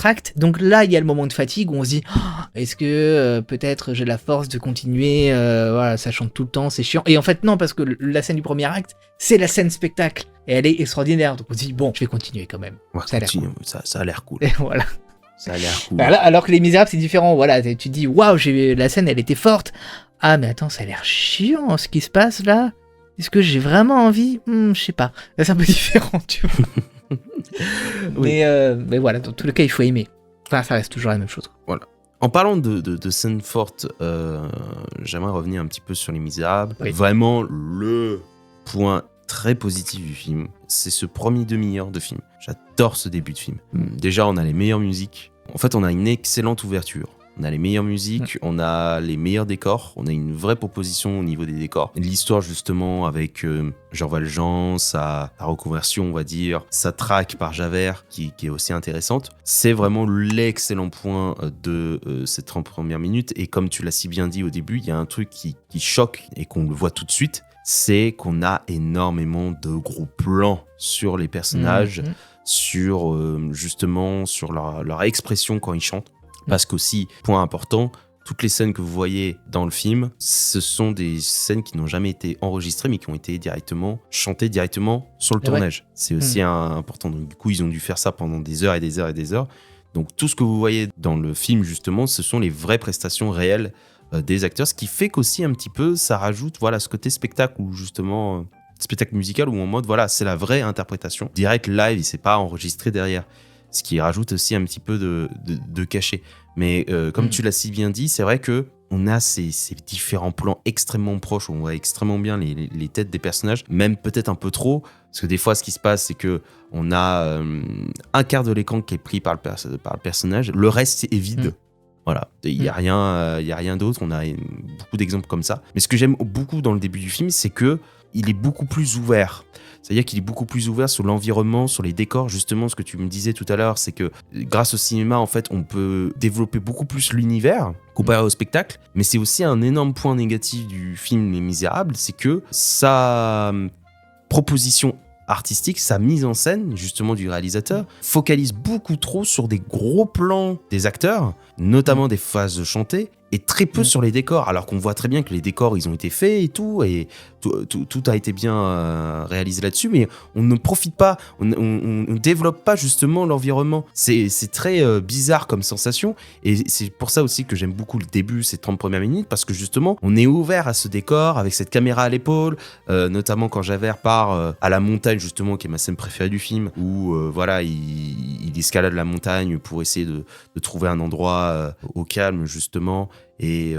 acte. Donc là, il y a le moment de fatigue où on se dit oh, est-ce que peut-être j'ai la force de continuer voilà, ça chante tout le temps, c'est chiant. Et en fait, non, parce que la scène du premier acte, c'est la scène spectacle. Et elle est extraordinaire. Donc on se dit bon, je vais continuer quand même. Ça a l'air cool. Ça a l'air cool. Et voilà. Ça a l'air cool. Alors que Les Misérables, c'est différent. Voilà, tu te dis, waouh, la scène, elle était forte. Ah, mais attends, ça a l'air chiant ce qui se passe là. Est-ce que j'ai vraiment envie Je sais pas. Là, c'est un peu différent, tu vois. Oui. Mais voilà, dans tous les cas, il faut aimer. Enfin, ça reste toujours la même chose. Voilà. En parlant de scènes fortes, j'aimerais revenir un petit peu sur Les Misérables. Oui. Vraiment, le point très positif du film, c'est ce premier demi-heure de film. J'adore ce début de film. Déjà, on a les meilleures musiques. En fait, on a une excellente ouverture. On a les meilleures musiques, on a les meilleurs décors, on a une vraie proposition au niveau des décors. L'histoire, justement, avec Jean Valjean, sa reconversion, on va dire, sa traque par Javert, qui est aussi intéressante. C'est vraiment l'excellent point de ces 30 premières minutes. Et comme tu l'as si bien dit au début, il y a un truc qui choque et qu'on le voit tout de suite, c'est qu'on a énormément de gros plans sur les personnages, sur justement sur leur expression quand ils chantent. Parce qu'aussi, point important, toutes les scènes que vous voyez dans le film, ce sont des scènes qui n'ont jamais été enregistrées, mais qui ont été chantées directement sur le tournage. Ouais. C'est aussi important. Donc, du coup, ils ont dû faire ça pendant des heures et des heures et des heures. Donc, tout ce que vous voyez dans le film, justement, ce sont les vraies prestations réelles des acteurs, ce qui fait qu'aussi un petit peu, ça rajoute ce côté spectacle ou justement... spectacle musical où en mode, voilà, c'est la vraie interprétation. Direct, live, il s'est pas enregistré derrière. Ce qui rajoute aussi un petit peu de cachet. Mais comme tu l'as si bien dit, c'est vrai qu'on a ces différents plans extrêmement proches, où on voit extrêmement bien les têtes des personnages, même peut-être un peu trop, parce que des fois, ce qui se passe, c'est qu'on a un quart de l'écran qui est pris par le personnage, le reste est vide. Voilà, il n'y a rien d'autre, on a beaucoup d'exemples comme ça. Mais ce que j'aime beaucoup dans le début du film, c'est qu'il est beaucoup plus ouvert. C'est-à-dire qu'il est beaucoup plus ouvert sur l'environnement, sur les décors. Justement, ce que tu me disais tout à l'heure, c'est que grâce au cinéma, en fait, on peut développer beaucoup plus l'univers comparé au spectacle. Mais c'est aussi un énorme point négatif du film Les Misérables, c'est que sa proposition artistique, sa mise en scène, justement, du réalisateur, focalise beaucoup trop sur des gros plans des acteurs, notamment des phases chantées, et très peu sur les décors, alors qu'on voit très bien que les décors, ils ont été faits et tout a été bien réalisé là-dessus, mais on ne profite pas, on ne développe pas justement l'environnement. C'est très bizarre comme sensation, et c'est pour ça aussi que j'aime beaucoup le début, ces 30 premières minutes, parce que justement, on est ouvert à ce décor, avec cette caméra à l'épaule, notamment quand Javert part à la montagne, justement, qui est ma scène préférée du film, où voilà, il escalade la montagne pour essayer de trouver un endroit au calme, justement. Et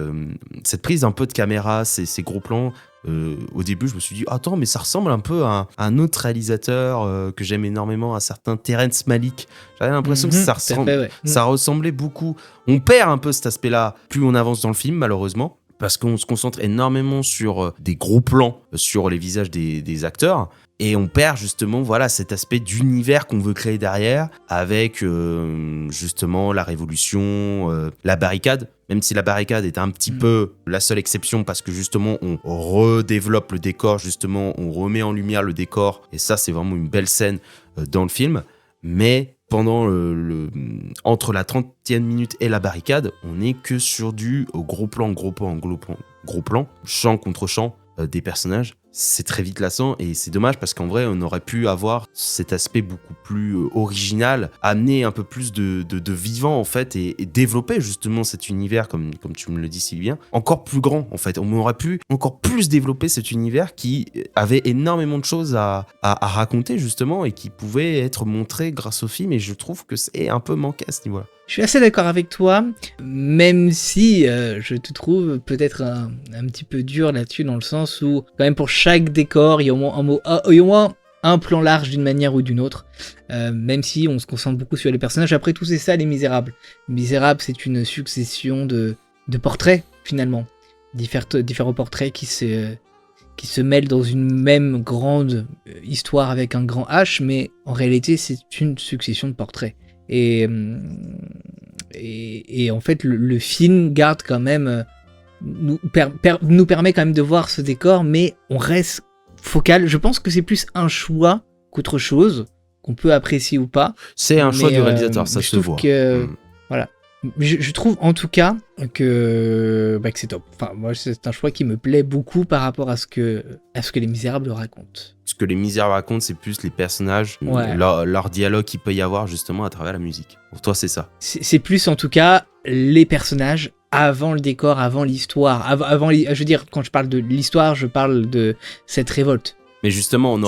cette prise d'un peu de caméra, ces gros plans, au début je me suis dit attends, mais ça ressemble un peu à un autre réalisateur que j'aime énormément, un certain Terrence Malick. J'avais l'impression que ça ressemblait beaucoup. On perd un peu cet aspect-là plus on avance dans le film, malheureusement, parce qu'on se concentre énormément sur des gros plans sur les visages des acteurs. Et on perd justement cet aspect d'univers qu'on veut créer derrière, avec justement la révolution, la barricade. Même si la barricade est un petit peu la seule exception, parce que justement on redéveloppe le décor, justement on remet en lumière le décor. Et ça, c'est vraiment une belle scène dans le film. Mais pendant entre la 30e minute et la barricade, on n'est que sur du gros plan, chant contre chant des personnages. C'est très vite lassant et c'est dommage, parce qu'en vrai on aurait pu avoir cet aspect beaucoup plus original, amener un peu plus de vivant en fait, et développer justement cet univers, comme tu me le dis si bien, encore plus grand en fait. On aurait pu encore plus développer cet univers qui avait énormément de choses à raconter justement, et qui pouvait être montré grâce au film, et je trouve que c'est un peu manqué à ce niveau-là. Je suis assez d'accord avec toi, même si je te trouve peut-être un petit peu dur là-dessus, dans le sens où, quand même, pour chaque décor, il y a au moins un plan large d'une manière ou d'une autre, même si on se concentre beaucoup sur les personnages. Après tout, c'est ça, Les Misérables. Les Misérables, c'est une succession de portraits, finalement. Différents portraits qui se mêlent dans une même grande histoire avec un grand H, mais en réalité, c'est une succession de portraits. Et en fait, le film garde quand même... nous permet quand même de voir ce décor, mais on reste focal. Je pense que c'est plus un choix qu'autre chose, qu'on peut apprécier ou pas. C'est un choix du réalisateur, ça se voit. Voilà. Je trouve en tout cas que c'est top. Enfin, moi, c'est un choix qui me plaît beaucoup par rapport à ce que Les Misérables racontent. Ce que Les Misérables racontent, c'est plus les personnages, leur dialogue qu'il peut y avoir justement à travers la musique. Pour toi, c'est ça. C'est plus en tout cas les personnages avant le décor, avant l'histoire. Je veux dire, quand je parle de l'histoire, je parle de cette révolte. Mais justement, on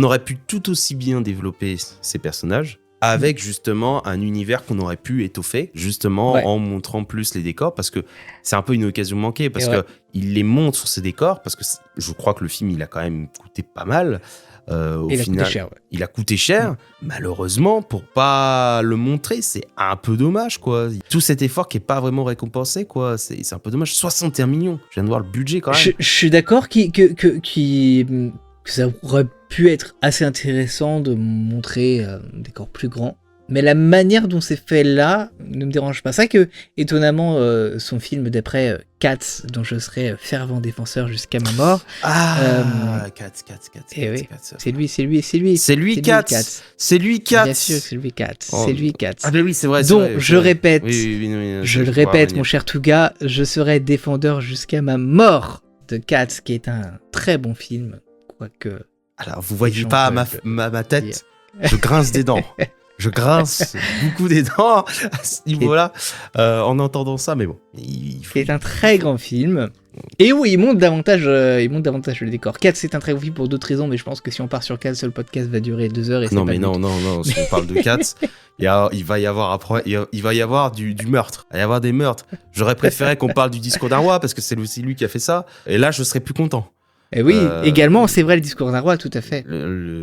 aurait pu tout aussi bien développer ces personnages avec justement un univers qu'on aurait pu étoffer, justement en montrant plus les décors, parce que c'est un peu une occasion manquée, parce que il les montre sur ces décors, parce que je crois que le film, il a quand même coûté pas mal. Au final, il a coûté cher. Malheureusement, pour pas le montrer, c'est un peu dommage, quoi. Tout cet effort qui est pas vraiment récompensé, quoi. C'est un peu dommage. 61 millions. Je viens de voir le budget quand même. Je suis d'accord que ça aurait pu être assez intéressant de montrer un décor plus grand. Mais la manière dont c'est fait là ne me dérange pas. C'est vrai que, étonnamment, son film d'après, Cats, dont je serai fervent défenseur jusqu'à ma mort. Cats. C'est lui, Cats. C'est lui, Cats. Bien sûr, c'est lui, Cats. C'est lui, Cats. Ah, mais oui, c'est vrai. Donc, je répète, je le répète, mon cher Touga, je serai défendeur jusqu'à ma mort de Cats, qui est un très bon film. Quoique. Alors, vous voyez pas ma tête, je grince des dents. Je grince beaucoup des dents à ce niveau-là en entendant ça, mais bon. C'est un très grand film. Et oui, il monte davantage le décor. 4, c'est un très grand film pour d'autres raisons, mais je pense que si on part sur 4, le podcast va durer 2 heures. Et non, mais non, si on parle de 4, il va y avoir du meurtre. Il va y avoir des meurtres. J'aurais préféré qu'on parle du discours d'un roi, parce que c'est aussi lui qui a fait ça. Et là, je serais plus content. Et oui, également, c'est vrai, le discours d'un roi, tout à fait.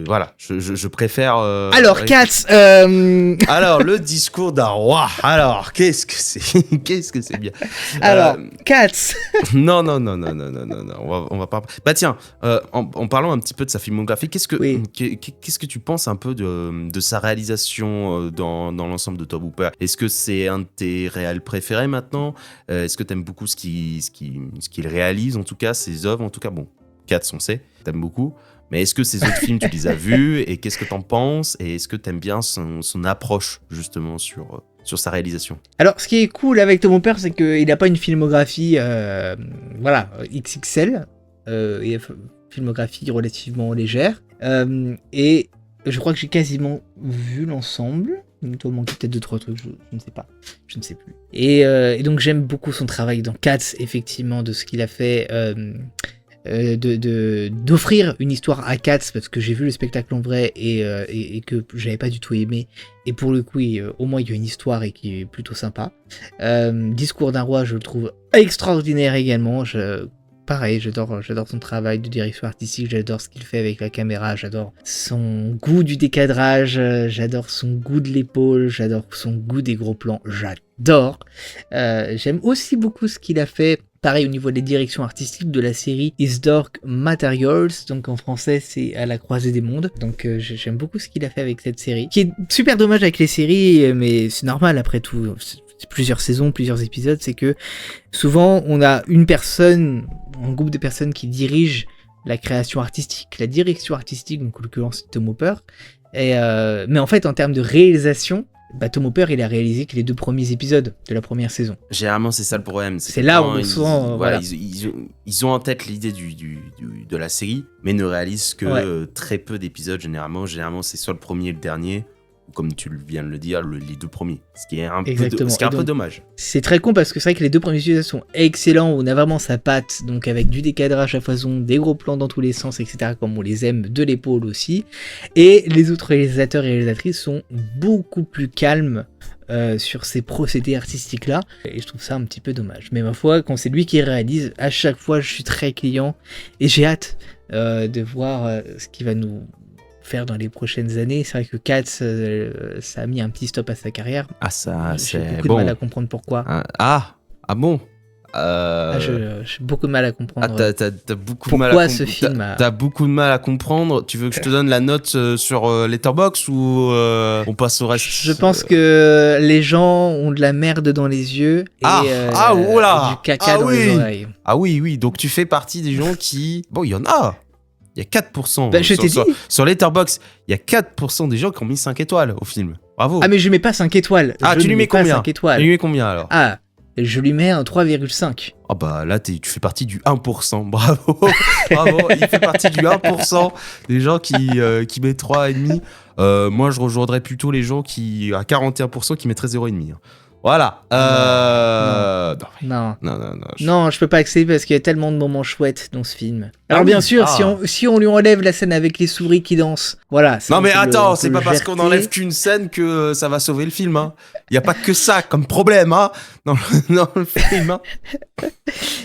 Voilà, je préfère... Alors, Cats Alors, le discours d'un roi. Alors, qu'est-ce que c'est bien. Alors, Cats Non, on va pas... Bah tiens, en parlant un petit peu de sa filmographie, qu'est-ce que tu penses un peu de sa réalisation dans l'ensemble de Tobe Hooper ? Est-ce que c'est un de tes réals préférés maintenant ? Est-ce que t'aimes beaucoup ce qu'il réalise, en tout cas, ses œuvres, en tout cas, bon. 4, on sait, t'aimes beaucoup. Mais est-ce que ces autres films, tu les as vus ? Et qu'est-ce que t'en penses ? Et est-ce que t'aimes bien son approche, justement, sur sa réalisation ? Alors, ce qui est cool avec Tobe Hooper, c'est qu'il n'a pas une filmographie XXL. Il a une filmographie relativement légère. Et je crois que j'ai quasiment vu l'ensemble. Il doit manquer peut-être 2-3 trucs, je ne sais pas. Je ne sais plus. Et donc, j'aime beaucoup son travail dans Cats, effectivement, de ce qu'il a fait... d'offrir une histoire à Cats, parce que j'ai vu le spectacle en vrai et que j'avais pas du tout aimé, et pour le coup au moins il y a une histoire et qui est plutôt sympa. Discours d'un roi, je le trouve extraordinaire également. Pareil, j'adore son travail de direction artistique, j'adore ce qu'il fait avec la caméra, j'adore son goût du décadrage, j'adore son goût de l'épaule, j'adore son goût des gros plans, j'adore. J'aime aussi beaucoup ce qu'il a fait, pareil au niveau des directions artistiques de la série His Dark Materials, donc en français c'est À la croisée des mondes. Donc j'aime beaucoup ce qu'il a fait avec cette série, qui est super dommage avec les séries, mais c'est normal après tout. Plusieurs saisons, plusieurs épisodes, c'est que souvent on a une personne, un groupe de personnes qui dirigent la création artistique, la direction artistique, donc en l'occurrence Tobe Hooper. Mais en fait, en termes de réalisation, Tobe Hooper il a réalisé que les 2 premiers épisodes de la première saison. Généralement c'est ça le problème. C'est là où on sent... Voilà. Ils ont en tête l'idée de la série, mais ne réalisent que très peu d'épisodes généralement. Généralement c'est soit le premier et le dernier, comme tu viens de le dire, les 2 premiers. Ce qui est un peu dommage. C'est très con parce que c'est vrai que les 2 premiers épisodes sont excellents, où on a vraiment sa patte, donc avec du décadrage à foison, des gros plans dans tous les sens, etc., comme on les aime, de l'épaule aussi. Et les autres réalisateurs et réalisatrices sont beaucoup plus calmes sur ces procédés artistiques-là. Et je trouve ça un petit peu dommage. Mais ma foi, quand c'est lui qui réalise, à chaque fois, je suis très client. Et j'ai hâte de voir ce qu'il va nous faire dans les prochaines années. C'est vrai que Cats, ça a mis un petit stop à sa carrière. Ah, ça, J'ai c'est beaucoup bon. de mal à comprendre pourquoi. Ah bon. J'ai beaucoup de mal à comprendre. T'as beaucoup de mal à Pourquoi ce film a... T'as beaucoup de mal à comprendre. Tu veux que je te donne la note sur Letterboxd ou on passe au reste? Je pense que les gens ont de la merde dans les yeux et du caca dans les oreilles. Ah oui, donc tu fais partie des gens qui... Bon, il y en a. Il y a 4%. Bah, je t'ai dit. Sur Letterboxd, il y a 4% des gens qui ont mis 5 étoiles au film. Bravo. Ah mais je mets pas 5 étoiles. Ah, tu lui mets combien? 5 étoiles. Tu lui mets combien alors? Ah, je lui mets un 3,5. Ah bah là, tu fais partie du 1%. Bravo. Bravo. Il fait partie du 1% des gens qui mettent 3,5. Moi, je rejoindrais plutôt les gens à 41% qui mettraient 0,5. Voilà. Non. Je... Non, je peux pas accepter parce qu'il y a tellement de moments chouettes dans ce film. Alors bien sûr, si on lui enlève la scène avec les souris qui dansent, voilà. Non mais attends, c'est pas parce qu'on enlève qu'une scène que ça va sauver le film. Hein. Il y a pas que ça comme problème hein, dans le film. Hein.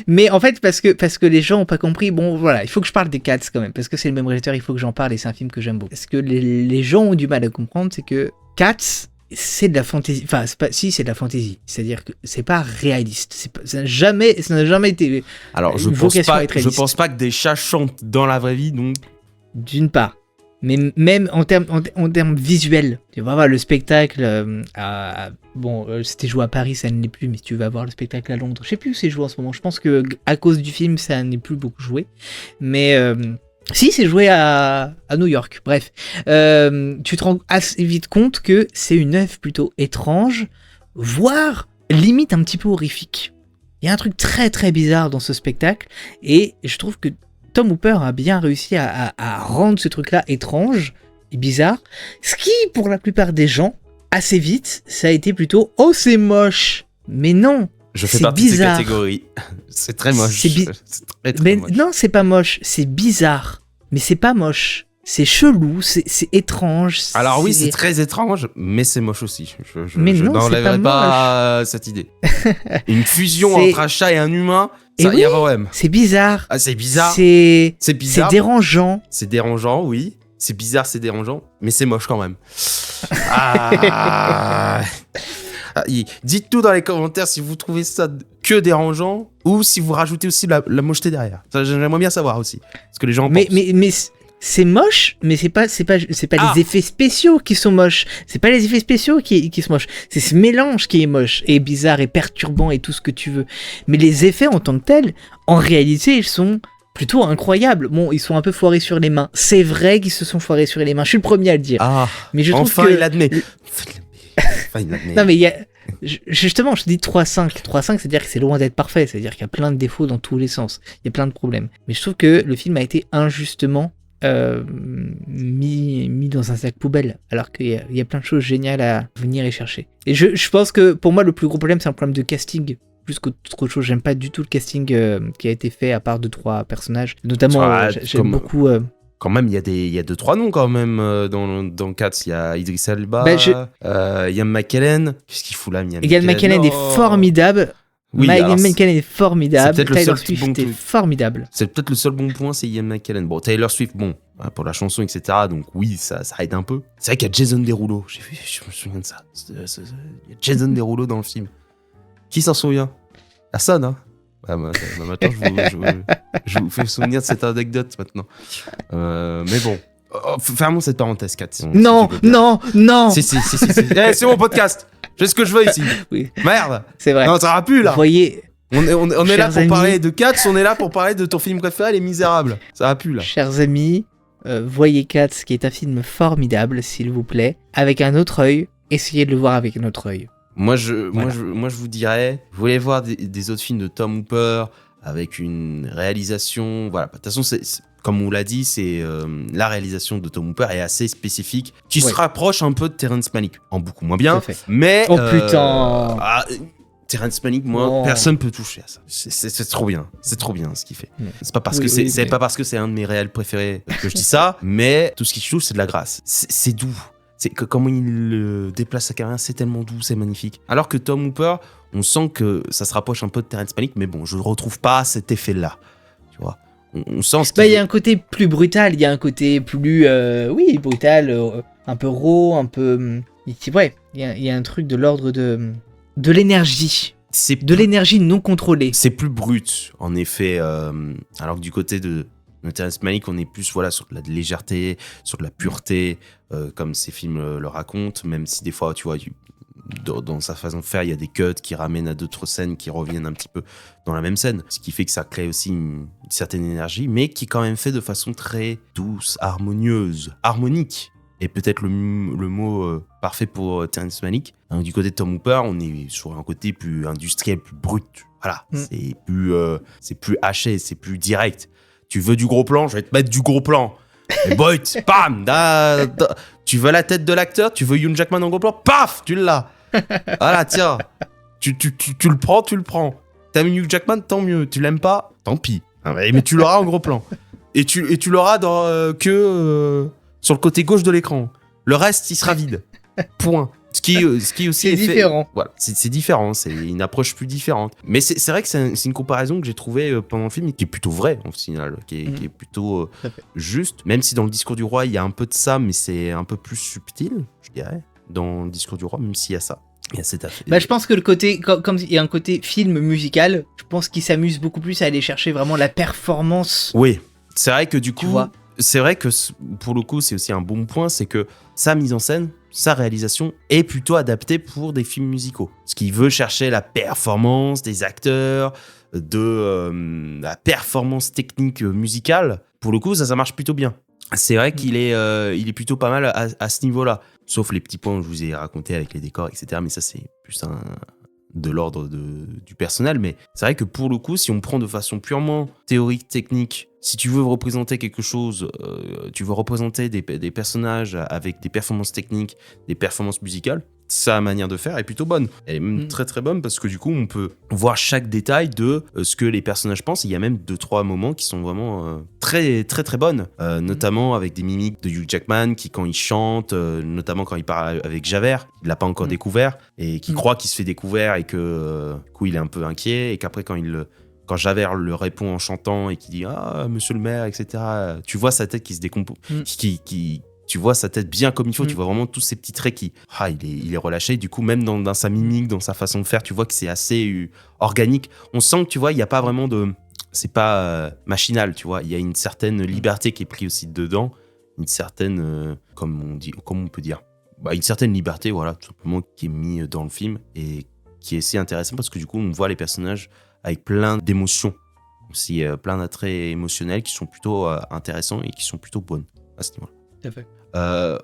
Mais en fait, parce que les gens ont pas compris, bon voilà, il faut que je parle des Cats quand même, parce que c'est le même réalisateur, il faut que j'en parle et c'est un film que j'aime beaucoup. Parce que les gens ont du mal à comprendre, c'est que Cats... c'est de la fantaisie, enfin c'est de la fantaisie, c'est-à-dire que c'est pas réaliste, ça n'a jamais été. Alors je pense pas que des chats chantent dans la vraie vie, donc. D'une part, mais même en termes visuels, tu vas voir le spectacle c'était joué à Paris, ça ne l'est plus, mais tu vas voir le spectacle à Londres, je sais plus où c'est joué en ce moment, je pense que à cause du film ça n'est plus beaucoup joué, mais si, c'est joué à New York, bref. Tu te rends assez vite compte que c'est une œuvre plutôt étrange, voire limite un petit peu horrifique. Il y a un truc très très bizarre dans ce spectacle, et je trouve que Tom Hooper a bien réussi à rendre ce truc-là étrange et bizarre, ce qui, pour la plupart des gens, assez vite, ça a été plutôt « Oh, c'est moche !» Mais non. Je fais partie de ces catégories. C'est très moche. C'est très moche. Non, c'est pas moche. C'est bizarre. Mais c'est pas moche. C'est chelou. C'est étrange. Alors oui, c'est très étrange, mais c'est moche aussi. Je non, n'enlèverai pas cette idée. Une fusion entre un chat et un humain, ça y a problème. C'est bizarre. Ah, c'est bizarre. C'est bizarre. C'est dérangeant. C'est dérangeant, oui. C'est bizarre, c'est dérangeant, mais c'est moche quand même. Ah... Dites-nous dans les commentaires si vous trouvez ça que dérangeant ou si vous rajoutez aussi la mocheté derrière. Ça, j'aimerais bien savoir aussi. Parce que les gens mais c'est moche, mais c'est pas les effets spéciaux qui sont moches. C'est pas les effets spéciaux qui sont moches. C'est ce mélange qui est moche et bizarre et perturbant et tout ce que tu veux. Mais les effets en tant que tels, en réalité, ils sont plutôt incroyables. Bon, ils sont un peu foirés sur les mains. C'est vrai qu'ils se sont foirés sur les mains. Je suis le premier à le dire. Mais je trouve que il admet. Non mais il y a... Justement, je te dis 3.5. 3.5, c'est-à-dire que c'est loin d'être parfait. C'est-à-dire qu'il y a plein de défauts dans tous les sens. Il y a plein de problèmes. Mais je trouve que le film a été injustement mis dans un sac poubelle. Alors qu'il y a plein de choses géniales à venir y chercher. Et je pense que pour moi, le plus gros problème, c'est un problème de casting. Plus qu'autre chose, j'aime pas du tout le casting qui a été fait à part 2-3 personnages. Notamment, j'aime beaucoup... Quand même, il y a 2-3 noms quand même dans Cats. Il y a Idris Elba, Ian McKellen. Qu'est-ce qu'il fout là, Ian McKellen est formidable. Oui, Ian McKellen est formidable. C'est Taylor Swift est formidable. C'est peut-être le seul bon point, c'est Ian McKellen. Bon, Taylor Swift, pour la chanson, etc. Donc oui, ça aide un peu. C'est vrai qu'il y a Jason Derulo. Je me souviens de ça. Il y a Jason Derulo dans le film. Qui s'en souvient? Personne, hein. Maintenant, je vous fais souvenir de cette anecdote maintenant. Mais bon, fermons cette parenthèse, Kat. Non. Si. C'est mon podcast. Je sais ce que je veux ici. Oui. Merde. C'est vrai. Non, ça va plus là. Vous voyez. On est là pour amis, parler de Cats, on est là pour parler de ton film préféré, Les Misérables. Ça va plus là. Chers amis, voyez Cats, qui est un film formidable, s'il vous plaît, avec un autre œil. Essayez de le voir avec un autre œil. Moi, je vous dirais, vous voulez voir des autres films de Tom Hooper avec une réalisation, voilà. De toute façon, comme on l'a dit, c'est la réalisation de Tom Hooper est assez spécifique, qui se rapproche un peu de Terrence Malick, en beaucoup moins bien, mais putain. Terrence Malick, personne peut toucher à ça. C'est trop bien, ce qu'il fait. C'est pas parce que pas parce que c'est un de mes réels préférés que je dis ça, mais tout ce qui touche, c'est de la grâce. C'est doux. C'est que comment il déplace sa carrière, c'est tellement doux, c'est magnifique. Alors que Tom Hooper, on sent que ça se rapproche un peu de Terrence Malick, mais bon, je ne retrouve pas cet effet-là. Tu vois, On sent ce Bah, qu'il il y a un côté plus brutal, il y a un côté plus, brutal, un peu raw, un peu... ouais, il y a un truc de l'ordre de l'énergie. De l'énergie non contrôlée. C'est plus brut, en effet. Alors que du côté de Terrence Malick, on est plus sur de la légèreté, sur de la pureté, comme ces films le racontent, même si des fois, tu vois, dans sa façon de faire, il y a des cuts qui ramènent à d'autres scènes qui reviennent un petit peu dans la même scène, ce qui fait que ça crée aussi une certaine énergie, mais qui est quand même fait de façon très douce, harmonieuse, harmonique. Et peut-être le mot parfait pour Terrence Malick. Donc, du côté de Tom Hooper, on est sur un côté plus industriel, plus brut. Voilà, c'est plus haché, c'est plus direct. Tu veux du gros plan, je vais te mettre du gros plan. Et boy, bam, tu veux la tête de l'acteur, tu veux Hugh Jackman en gros plan, paf, tu l'as. Voilà, tiens, tu le prends. T'aimes Hugh Jackman, tant mieux. Tu l'aimes pas, tant pis. Mais tu l'auras en gros plan. Et tu l'auras sur le côté gauche de l'écran. Le reste, il sera vide. Point. Ce qui aussi c'est différent. Voilà, c'est différent, c'est une approche plus différente. Mais c'est vrai que c'est une comparaison que j'ai trouvée pendant le film qui est plutôt vraie, au final, qui est plutôt juste. Même si dans le Discours du Roi, il y a un peu de ça, mais c'est un peu plus subtil, je dirais, dans le Discours du Roi, même s'il y a ça. Il y a cet affaire. Bah, je pense que le côté, comme il y a un côté film musical, je pense qu'il s'amuse beaucoup plus à aller chercher vraiment la performance. Oui, c'est vrai que du coup, tu vois. C'est vrai que pour le coup, c'est aussi un bon point, c'est que sa mise en scène, sa réalisation est plutôt adaptée pour des films musicaux. Ce qui veut chercher la performance des acteurs, la performance technique musicale. Pour le coup, ça marche plutôt bien. C'est vrai qu'il est plutôt pas mal à ce niveau-là. Sauf les petits points que je vous ai racontés avec les décors, etc. Mais ça, c'est plus de l'ordre du personnel. Mais c'est vrai que pour le coup, si on prend de façon purement théorique, technique, si tu veux représenter quelque chose, tu veux représenter des personnages avec des performances techniques, des performances musicales, sa manière de faire est plutôt bonne. Elle est même très très bonne parce que du coup, on peut voir chaque détail de ce que les personnages pensent. Il y a même 2-3 moments qui sont vraiment très très très bonnes, notamment avec des mimiques de Hugh Jackman qui, quand il chante, notamment quand il parle avec Javert, il l'a pas encore découvert et qui croit qu'il se fait découvert et que du coup, il est un peu inquiet et qu'après quand Javert le répond en chantant et qu'il dit « Ah, monsieur le maire, etc. », tu vois sa tête qui se décompose, tu vois sa tête bien comme il faut, tu vois vraiment tous ces petits traits qui... il est relâché, du coup, même dans sa mimique, dans sa façon de faire, tu vois que c'est assez organique. On sent que, tu vois, il n'y a pas vraiment de... C'est pas machinal, tu vois. Il y a une certaine liberté qui est prise aussi dedans, une certaine... comment on peut dire, une certaine liberté, voilà, tout simplement, qui est mise dans le film et qui est assez intéressant parce que, du coup, on voit les personnages avec plein d'émotions, aussi plein d'attraits émotionnels qui sont plutôt intéressants et qui sont plutôt bonnes à ce niveau-là. Tout à fait.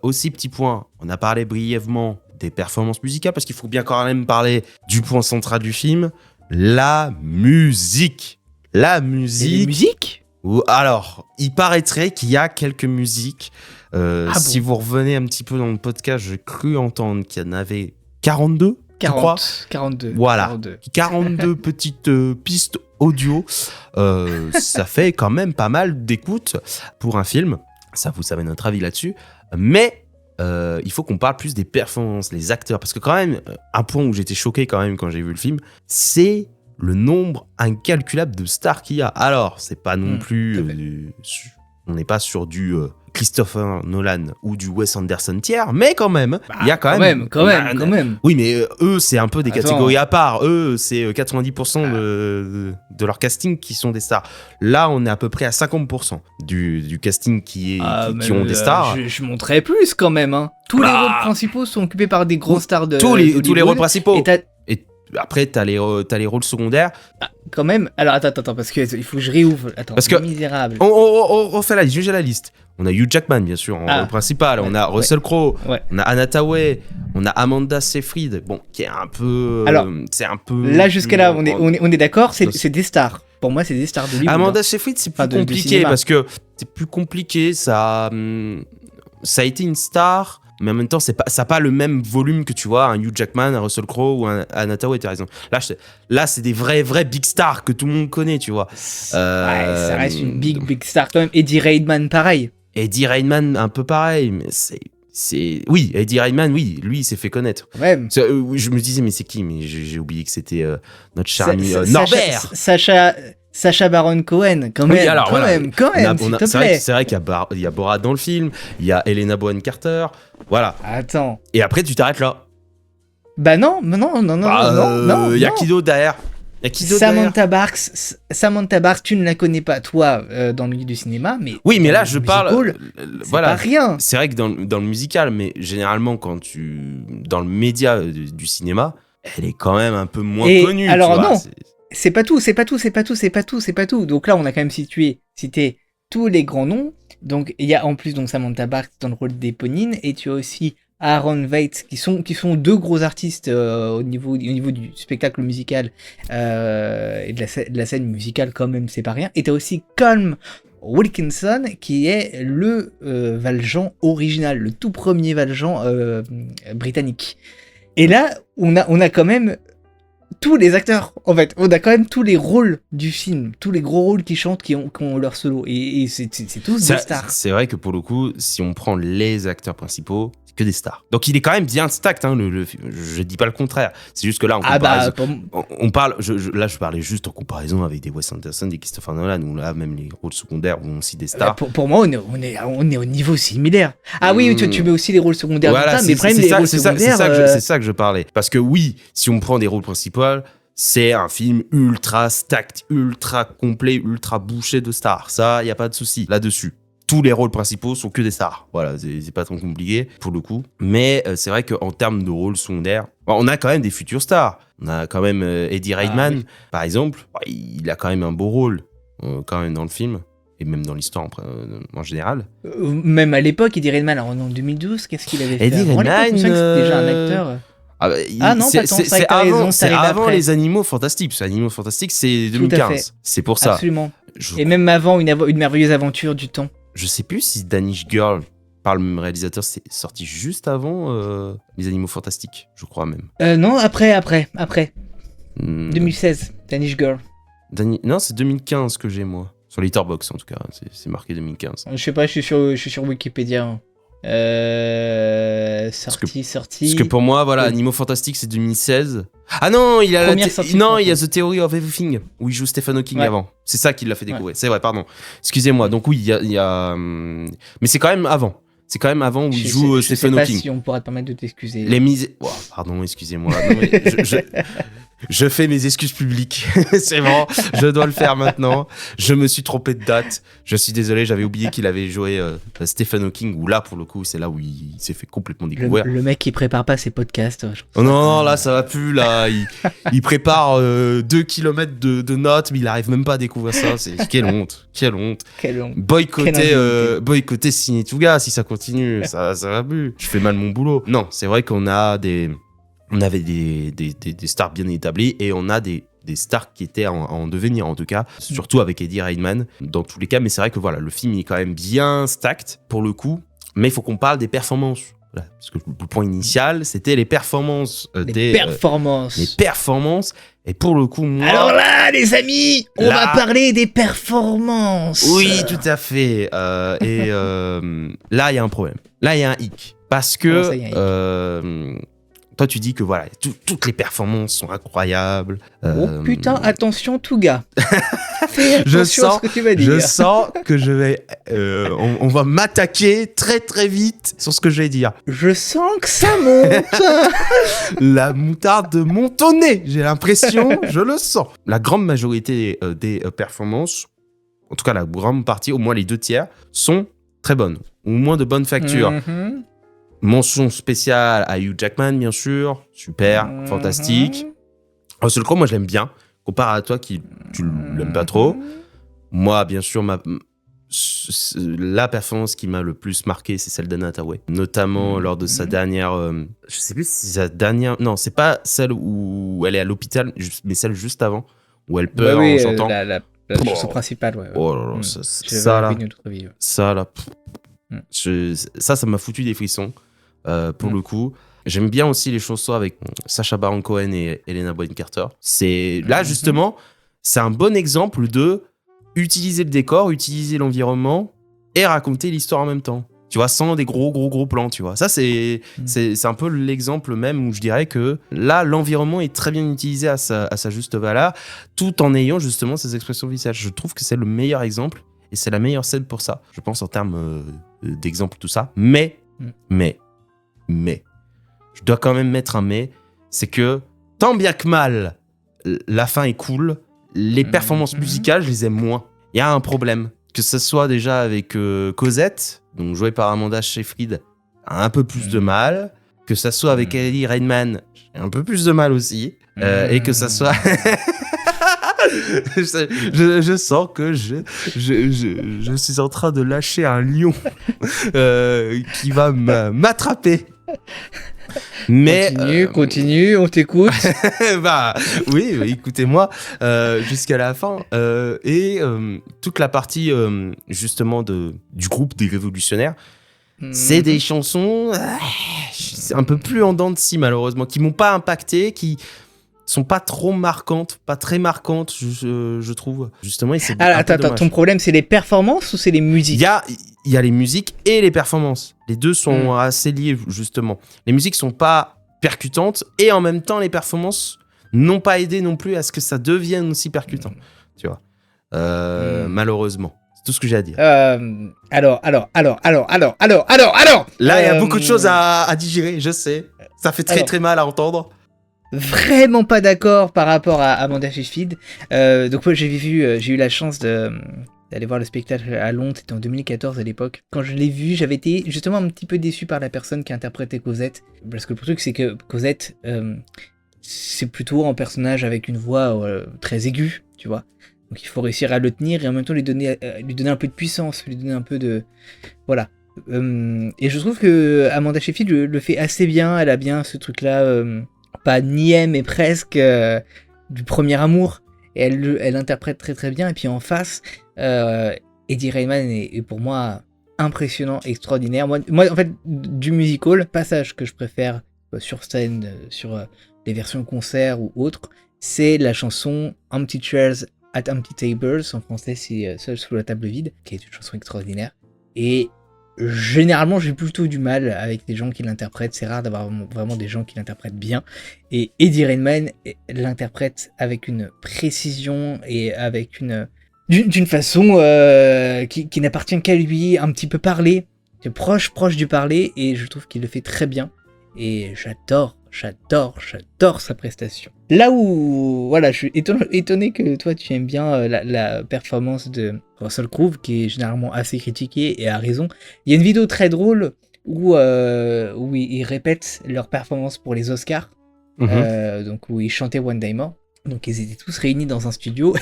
Aussi, petit point, on a parlé brièvement des performances musicales parce qu'il faut bien quand même parler du point central du film, la musique. La musique. Et les musiques ? Alors, il paraîtrait qu'il y a quelques musiques. Si vous revenez un petit peu dans le podcast, j'ai cru entendre qu'il y en avait 42. 42. Voilà, 42 petites pistes audio. Ça fait quand même pas mal d'écoute pour un film. Ça, vous savez notre avis là-dessus. Mais il faut qu'on parle plus des performances, les acteurs. Parce que quand même, un point où j'étais choqué quand même quand j'ai vu le film, c'est le nombre incalculable de stars qu'il y a. Alors, c'est pas non plus... on n'est pas sur du Christopher Nolan ou du Wes Anderson tiers, mais quand même, il y a quand même. Oui, mais eux, c'est un peu des catégories à part. Eux, c'est 90% de leur casting qui sont des stars. Là, on est à peu près à 50% du casting qui ont des stars. Je montrais plus quand même. Hein. Tous les rôles principaux sont occupés par des gros stars de tous les rôles principaux. Et après, t'as les rôles secondaires. Quand même. Alors, attends, parce qu'il faut que je réouvre. Attends, parce que misérable. On refait la liste, j'ai la liste. On a Hugh Jackman, bien sûr, en rôle principal. On a Russell Crowe. On a Anna Thaoué. On a Amanda Seyfried. Bon, qui est un peu... Alors, c'est un peu... Là, jusqu'à là, on est d'accord, c'est des stars. Pour moi, c'est des stars de Hollywood. Amanda Seyfried, c'est plus compliqué, parce que c'est plus compliqué. Ça a été une star... Mais en même temps, ça n'a pas le même volume que tu vois un Hugh Jackman, un Russell Crowe ou un Anna Thaoué, t'as raison. Là, c'est des vrais big stars que tout le monde connaît, tu vois. Ça reste une big star quand même. Eddie Redmayne, pareil. Eddie Redmayne, un peu pareil, mais oui, Eddie Redmayne, oui, lui, il s'est fait connaître. Ouais. Je me disais, mais c'est qui ? Mais j'ai oublié que c'était notre cher ami Norbert. Sacha Baron Cohen, quand Oui, même, alors, quand voilà. même, s'il te plaît. C'est vrai qu'il y a Borat dans le film, il y a Helena Bonham Carter, voilà. Attends. Et après, tu t'arrêtes là. Bah non. Il y a qui d'autre derrière? Samantha Barks, tu ne la connais pas, toi, dans le milieu du cinéma, mais... Oui, mais dans là, le je musical, parle... c'est Voilà. pas rien. C'est vrai que dans le musical, mais généralement, dans le média du cinéma, elle est quand même un peu moins connue. Alors tu vois, non, c'est pas tout. Donc là, on a quand même cité tous les grands noms. Donc il y a en plus donc Samantha Barks dans le rôle d'Éponine, et tu as aussi Aaron Veitz qui sont deux gros artistes au niveau du spectacle musical et de la scène musicale quand même, c'est pas rien. Et tu as aussi Colm Wilkinson qui est le Valjean original, le tout premier Valjean britannique. Et là, on a quand même tous les acteurs, en fait. On a quand même tous les rôles du film, tous les gros rôles qui chantent, qui ont leur solo. Et c'est tous des stars. C'est vrai que pour le coup, si on prend les acteurs principaux, c'est que des stars. Donc il est quand même bien stacked, hein, je dis pas le contraire. C'est juste que là, on parle, là je parlais juste en comparaison avec des Wes Anderson, des Christopher Nolan, où là même les rôles secondaires ont aussi des stars. Pour moi, on est au niveau similaire. Ah oui, tu mets aussi les rôles secondaires, voilà, mais c'est ça que je parlais. Parce que oui, si on prend des rôles principaux, c'est un film ultra stacked, ultra complet, ultra bouché de stars. Ça, y a pas de souci là-dessus. Tous les rôles principaux sont que des stars. Voilà, c'est pas trop compliqué pour le coup. Mais c'est vrai qu'en termes de rôles secondaires, on a quand même des futurs stars. On a quand même Eddie Redmayne, par exemple. Il a quand même un beau rôle quand même dans le film. Et même dans l'histoire en général. Même à l'époque, Eddie Redmayne, en 2012, qu'est-ce qu'il avait fait? Eddie Redmayne, c'était déjà un acteur. C'est avant Les Animaux Fantastiques. Les Animaux Fantastiques, c'est 2015. C'est pour ça. Absolument. Et même avant une merveilleuse aventure du temps. Je sais plus si Danish Girl, par le même réalisateur, c'est sorti juste avant Les Animaux Fantastiques, je crois même. Non, après. 2016, Danish Girl. Non, c'est 2015 que j'ai, moi. Sur Letterboxd, en tout cas, c'est marqué 2015. Je sais pas, je suis sur Wikipédia. Sorti. Parce que pour moi, voilà, Animaux Fantastiques, c'est 2016. Ah non, il y a The Theory of Everything, où il joue Stephen Hawking avant. C'est ça qui l'a fait découvrir. Ouais. C'est vrai, pardon. Excusez-moi. Donc oui, il y a... Mais c'est quand même avant. C'est quand même avant où il joue Stephen Hawking. Je sais pas si on pourra te permettre de t'excuser. Oh, pardon, excusez-moi. Non, mais je fais mes excuses publiques. C'est bon, je dois le faire maintenant. Je me suis trompé de date. Je suis désolé, j'avais oublié qu'il avait joué Stephen Hawking, où là, pour le coup, c'est là où il s'est fait complètement découvrir. Le mec qui prépare pas ses podcasts. Oh non, là, ça va plus. Là, il prépare 2 kilomètres de notes, mais il arrive même pas à découvrir ça. Quelle honte. Boycotter Ciné Touga, si ça continue. Ça va plus. Je fais mal mon boulot. Non, c'est vrai qu'on a on avait des stars bien établies et on a des stars qui étaient en devenir, en tout cas, surtout avec Eddie Redmayne dans tous les cas. Mais c'est vrai que voilà, le film est quand même bien stacked pour le coup, mais il faut qu'on parle des performances. Voilà, parce que le point initial, c'était les performances. Les performances. Et pour le coup, moi... Alors là, les amis, on va parler des performances. Oui, tout à fait. Là, il y a un problème. Là, il y a un hic. Parce que... toi, tu dis que voilà, toutes les performances sont incroyables. Oh putain, attention, Touga. Fais attention à ce que tu vas dire. Je sens que on va m'attaquer très très vite sur ce que je vais dire. Je sens que ça monte. La moutarde monte au nez, j'ai l'impression, je le sens. La grande majorité des performances, en tout cas la grande partie, au moins les 2/3, sont très bonnes, au moins de bonne facture. Mention spéciale à Hugh Jackman, bien sûr. Super, fantastique. Russell Crowe, moi, je l'aime bien. Comparé à toi, tu l'aimes pas trop. Moi, bien sûr, la performance qui m'a le plus marqué, c'est celle d'Anna Hathaway. Notamment lors de sa dernière... je sais plus si c'est sa dernière... Non, c'est pas celle où elle est à l'hôpital, mais celle juste avant, où elle pleure en chantant. La chanson principale, ouais. Oh là là, ça là... Ça m'a foutu des frissons. Pour le coup, j'aime bien aussi les chansons avec Sacha Baron Cohen et Helena Bonham Carter. Là justement, c'est un bon exemple de utiliser le décor, utiliser l'environnement et raconter l'histoire en même temps. tu vois, sans des gros plans, tu vois. Ça, c'est un peu l'exemple même où je dirais que là, l'environnement est très bien utilisé à sa juste valeur, tout en ayant justement ces expressions visuelles. Je trouve que c'est le meilleur exemple et c'est la meilleure scène pour ça, je pense, en termes d'exemple, tout ça. Mais, je dois quand même mettre un mais, c'est que tant bien que mal, la fin est cool, les performances musicales, je les aime moins. Il y a un problème. Que ce soit déjà avec Cosette, donc jouée par Amanda Seyfried, a un peu plus de mal. Que ça soit avec Eddie Redmayne, j'ai un peu plus de mal aussi. Et que ça soit... je sens que je suis en train de lâcher un lion qui va m'attraper. Mais continue, on t'écoute. Bah oui, écoutez-moi jusqu'à la fin et toute la partie justement du groupe des révolutionnaires, c'est des chansons c'est un peu plus en dents de scie malheureusement, qui m'ont pas impacté, qui sont pas trop marquantes, pas très marquantes, je trouve justement. Et c'est attends, ton problème c'est les performances ou c'est les musiques? Il y a les musiques et les performances. Les deux sont assez liés, justement. Les musiques sont pas percutantes et en même temps, les performances n'ont pas aidé non plus à ce que ça devienne aussi percutant. Tu vois. Malheureusement. C'est tout ce que j'ai à dire. Alors. Là, il y a beaucoup de choses à digérer, je sais. Ça fait très mal à entendre. Vraiment pas d'accord par rapport à Amanda Seyfried. Donc moi j'ai eu la chance d'aller voir le spectacle à Londres, c'était en 2014 à l'époque. Quand je l'ai vu, j'avais été justement un petit peu déçu par la personne qui interprétait Cosette. Parce que le truc c'est que Cosette, c'est plutôt un personnage avec une voix très aiguë, tu vois. Donc il faut réussir à le tenir et en même temps lui donner un peu de puissance, lui donner un peu de... Voilà. Et je trouve que Amanda Seyfried le fait assez bien, elle a bien ce truc-là... pas niais mais presque du premier amour, et elle interprète très bien. Et puis en face Eddie Redmayne est pour moi impressionnant, extraordinaire. Moi en fait du musical, passage que je préfère sur scène, sur les versions concert ou autres, c'est la chanson Empty Chairs at Empty Tables, en français c'est Seul sous la table vide, qui est une chanson extraordinaire. Et généralement, j'ai plutôt du mal avec les gens qui l'interprètent. C'est rare d'avoir vraiment des gens qui l'interprètent bien. Et Eddie Redmayne l'interprète avec une précision et avec d'une façon qui n'appartient qu'à lui, un petit peu parlé, proche du parler. Et je trouve qu'il le fait très bien. Et j'adore sa prestation. Là où, voilà, je suis étonné que toi tu aimes bien la performance de Russell Crowe, qui est généralement assez critiquée et à raison. Il y a une vidéo très drôle où ils répètent leur performance pour les Oscars, donc où ils chantaient One Day More. Donc ils étaient tous réunis dans un studio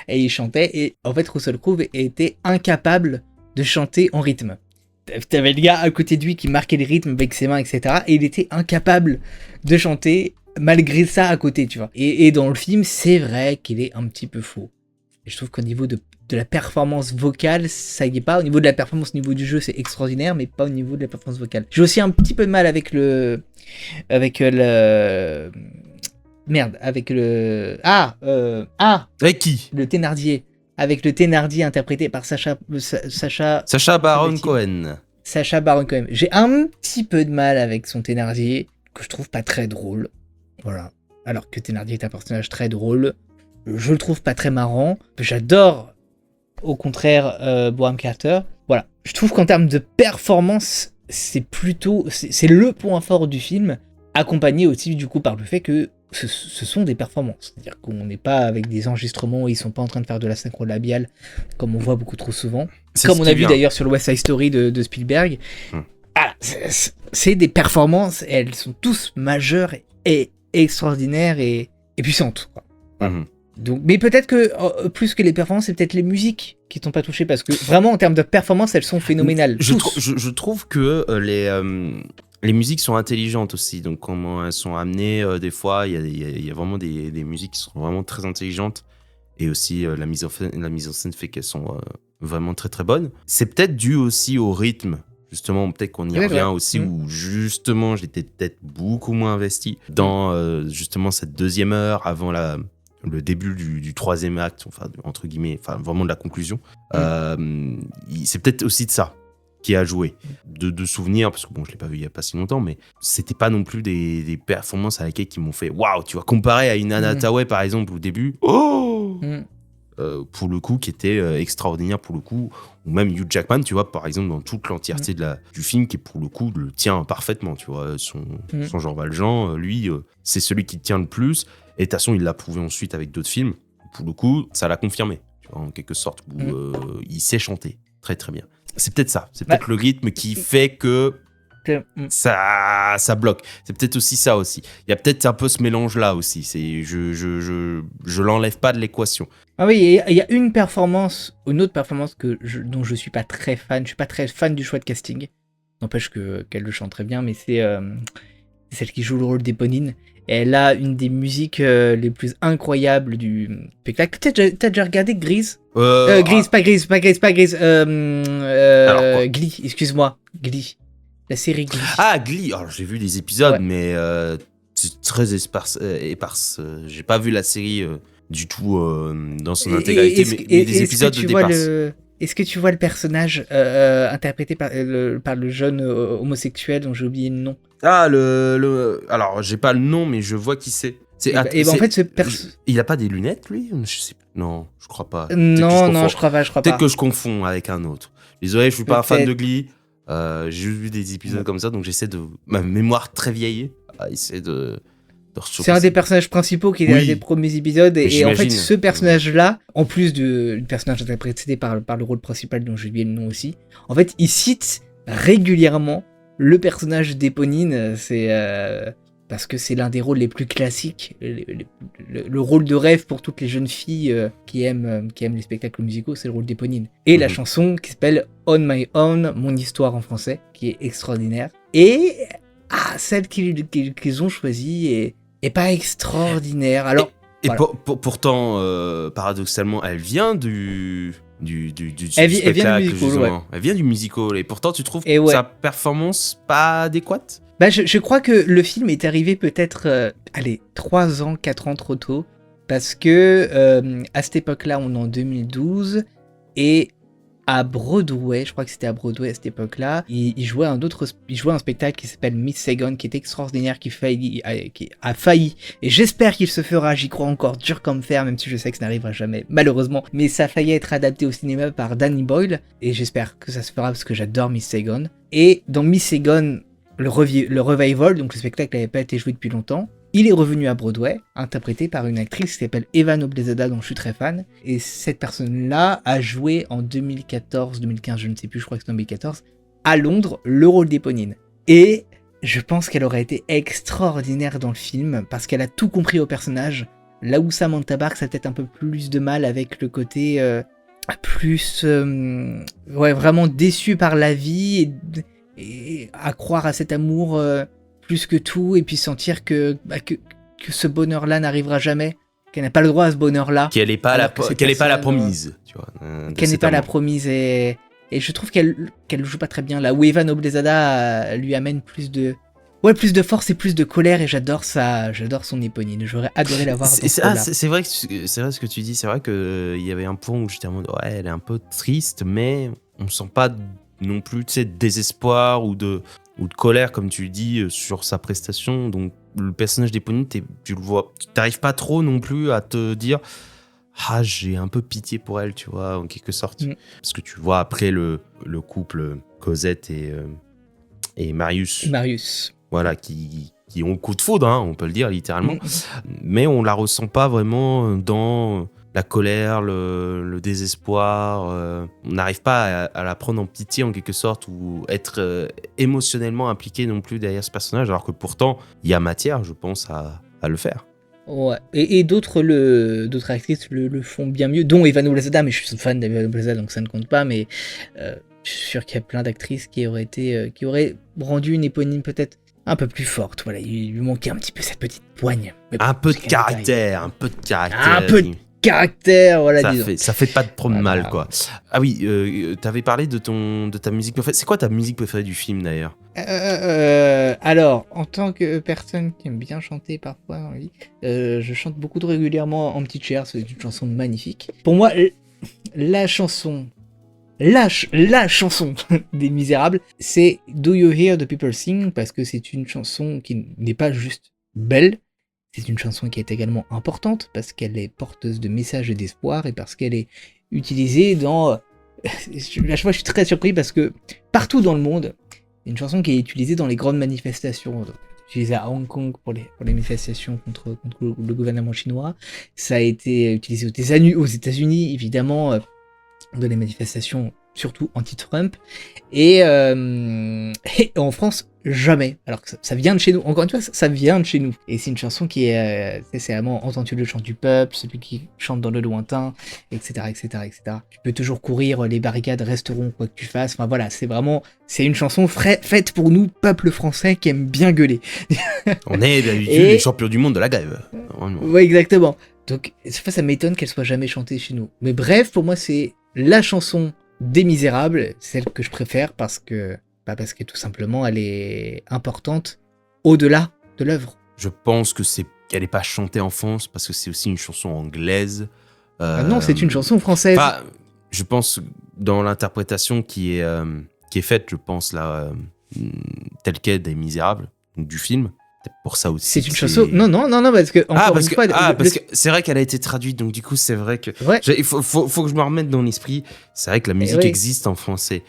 et ils chantaient. Et en fait, Russell Crowe était incapable de chanter en rythme. T'avais le gars à côté de lui qui marquait le rythme avec ses mains, etc. Et il était incapable de chanter malgré ça à côté, tu vois. Et dans le film, c'est vrai qu'il est un petit peu faux. Et je trouve qu'au niveau de la performance vocale, ça y est pas. Au niveau de la performance, au niveau du jeu, c'est extraordinaire, mais pas au niveau de la performance vocale. J'ai aussi un petit peu de mal avec avec qui le Thénardier. Avec le Thénardier interprété par Sacha Baron Cohen. Sacha Baron Cohen. J'ai un petit peu de mal avec son Thénardier, que je trouve pas très drôle. Voilà. Alors que Thénardier est un personnage très drôle. Je le trouve pas très marrant. J'adore, au contraire, Bonham Carter. Voilà. Je trouve qu'en termes de performance, c'est le point fort du film, accompagné aussi du coup par le fait que ce sont des performances. C'est-à-dire qu'on n'est pas avec des enregistrements où ils sont pas en train de faire de la synchro labiale, comme on voit beaucoup trop souvent. Comme on a vu d'ailleurs sur le West Side Story de Spielberg. Ah, c'est des performances, et elles sont tous majeures et extraordinaires et puissantes, quoi. Donc, mais peut-être que plus que les performances, c'est peut-être les musiques qui t'ont pas touché, parce que vraiment en termes de performance, elles sont phénoménales. Je trouve que les musiques sont intelligentes aussi, donc comment elles sont amenées, des fois il y a vraiment des musiques qui sont vraiment très intelligentes, et aussi la mise en scène fait qu'elles sont vraiment très très bonnes. C'est peut-être dû aussi au rythme, justement, peut-être qu'on y revient aussi, où justement j'étais peut-être beaucoup moins investi dans justement cette deuxième heure avant le début du troisième acte, enfin entre guillemets, enfin vraiment de la conclusion. C'est peut-être aussi de ça. qui a joué. De souvenirs, parce que bon, je l'ai pas vu il y a pas si longtemps, mais c'était pas non plus des performances avec qui m'ont fait waouh, tu vois, comparé à une Anna Hathaway par exemple au début, pour le coup, qui était extraordinaire pour le coup, ou même Hugh Jackman, tu vois, par exemple, dans toute l'entièreté du film, qui pour le coup le tient parfaitement, tu vois, son Jean Valjean, lui, c'est celui qui tient le plus, et de toute façon, il l'a prouvé ensuite avec d'autres films, pour le coup, ça l'a confirmé, tu vois, en quelque sorte, où il sait chanter très très bien. C'est peut-être ça, c'est peut-être le rythme qui fait que ça bloque. C'est peut-être aussi ça aussi. Il y a peut-être un peu ce mélange-là aussi. Je l'enlève pas de l'équation. Ah oui, il y a une autre performance dont je suis pas très fan. Je suis pas très fan du choix de casting. N'empêche qu'elle le chante très bien, mais c'est celle qui joue le rôle d'Éponine. Et elle a une des musiques les plus incroyables du spectacle. T'as déjà regardé Grease ? Pas Grease. Glee, excuse-moi. Glee. La série Glee. Ah, Glee. Alors, j'ai vu des épisodes, mais c'est très éparse. J'ai pas vu la série du tout dans son intégralité, mais des épisodes de déparse. Est-ce que tu vois le personnage interprété par le jeune homosexuel dont j'ai oublié le nom ? Ah, alors, j'ai pas le nom, mais je vois qui c'est. En fait, il a pas des lunettes, lui ? Je sais. Non, je crois pas. Non, je crois pas. Peut-être que je confonds avec un autre. Désolé, je suis pas un fan de Glee. J'ai juste vu des épisodes comme ça, donc j'essaie de... Ma mémoire très vieille, essaie de c'est un des personnages principaux qui est dans les premiers épisodes, et en fait, ce personnage-là, en plus du personnage interprété par le rôle principal, dont j'ai oublié le nom aussi, en fait, il cite régulièrement le personnage d'Éponine, parce que c'est l'un des rôles les plus classiques, le rôle de rêve pour toutes les jeunes filles qui aiment les spectacles musicaux, c'est le rôle d'Éponine. Et la chanson qui s'appelle On My Own, Mon Histoire en français, qui est extraordinaire. Et celle qu'ils ont choisie est pas extraordinaire. Alors, voilà. Pourtant, paradoxalement, elle vient du spectacle, elle vient du musical, ouais. Elle vient du musical, et pourtant tu trouves sa performance pas adéquate ? Je crois que le film est arrivé peut-être 3 ans, 4 ans trop tôt, parce que à cette époque-là, on est en 2012, et à Broadway, je crois que c'était à Broadway à cette époque-là, il jouait un spectacle qui s'appelle Miss Saigon, qui est extraordinaire, qui a failli, et j'espère qu'il se fera, j'y crois encore, dur comme fer, même si je sais que ça n'arrivera jamais, malheureusement, mais ça a failli être adapté au cinéma par Danny Boyle, et j'espère que ça se fera parce que j'adore Miss Saigon. Et dans Miss Saigon, le revival, donc le spectacle n'avait pas été joué depuis longtemps, il est revenu à Broadway, interprété par une actrice qui s'appelle Eva Noblezada, dont je suis très fan, et cette personne-là a joué en 2014, 2015, je ne sais plus, je crois que c'est en 2014, à Londres, le rôle d'Éponine. Et je pense qu'elle aurait été extraordinaire dans le film, parce qu'elle a tout compris au personnage, là où Samantha Barks a peut-être un peu plus de mal avec le côté vraiment déçu par la vie, et à croire à cet amour plus que tout, et puis sentir que ce bonheur-là n'arrivera jamais, qu'elle n'a pas le droit à ce bonheur-là. Qu'elle n'est pas, la promise, tu vois. Qu'elle n'est pas la promise, et je trouve qu'elle joue pas très bien. Là où Eva Noblezada lui amène plus de force et plus de colère, et j'adore son Éponine. J'aurais adoré la voir. C'est vrai ce que tu dis, c'est vrai qu'il y avait un point où j'étais en mode, ouais, elle est un peu triste, mais on sent pas non plus, tu sais, de désespoir ou de colère, comme tu dis, sur sa prestation. Donc le personnage d'Éponine, tu le vois, tu n'arrives pas trop non plus à te dire j'ai un peu pitié pour elle, tu vois, en quelque sorte. Parce que tu vois après le couple Cosette et Marius, voilà, qui ont le coup de foudre, on peut le dire littéralement, mais on la ressent pas vraiment dans la colère, le désespoir. On n'arrive pas à la prendre en pitié en quelque sorte, ou être émotionnellement impliqué non plus derrière ce personnage, alors que pourtant il y a matière, je pense, à le faire. Ouais, et d'autres actrices le font bien mieux, dont Eva Noblezada, mais je suis fan d'Eva Noblezada, donc ça ne compte pas, mais je suis sûr qu'il y a plein d'actrices qui auraient rendu une Éponine peut-être un peu plus forte. Voilà, il lui manquait un petit peu cette petite poigne. Un peu de caractère. Caractère, voilà, disons. Ça fait pas trop de mal, quoi. Ah oui, t'avais parlé de ta musique préférée. C'est quoi ta musique préférée du film, d'ailleurs ? Alors, en tant que personne qui aime bien chanter parfois dans la vie, je chante beaucoup trop régulièrement en petite chair. C'est une chanson magnifique. Pour moi, la chanson la chanson des Misérables, c'est Do You Hear the People Sing, parce que c'est une chanson qui n'est pas juste belle, c'est une chanson qui est également importante, parce qu'elle est porteuse de messages et d'espoir, et parce qu'elle est utilisée dans... À chaque fois, je suis très surpris, parce que partout dans le monde, c'est une chanson qui est utilisée dans les grandes manifestations, donc, utilisée à Hong Kong pour les manifestations contre le gouvernement chinois, ça a été utilisé aux États-Unis, évidemment, dans les manifestations surtout anti-Trump, et en France, jamais. Alors que ça vient de chez nous, encore une fois, ça vient de chez nous. Et c'est une chanson qui est, c'est vraiment entends-tu le chant du peuple, celui qui chante dans le lointain, etc., etc., etc. Tu peux toujours courir, les barricades resteront quoi que tu fasses. Enfin voilà, c'est une chanson faite pour nous, peuple français qui aime bien gueuler. On est d'habitude les champions du monde de la grève. Ouais, exactement. Donc ça m'étonne qu'elle soit jamais chantée chez nous. Mais bref, pour moi, c'est la chanson des Misérables, celle que je préfère parce que tout simplement elle est importante au-delà de l'œuvre. Je pense qu'elle n'est pas chantée en France parce que c'est aussi une chanson anglaise. Non, c'est une chanson française. Je pense dans l'interprétation qui est faite, je pense là, telle qu'elle des Misérables, donc du film. Pour ça aussi. C'est une chanson. Non, parce que parce que c'est vrai qu'elle a été traduite, donc du coup c'est vrai que il faut que je me remette dans l'esprit. C'est vrai que la musique existe en français.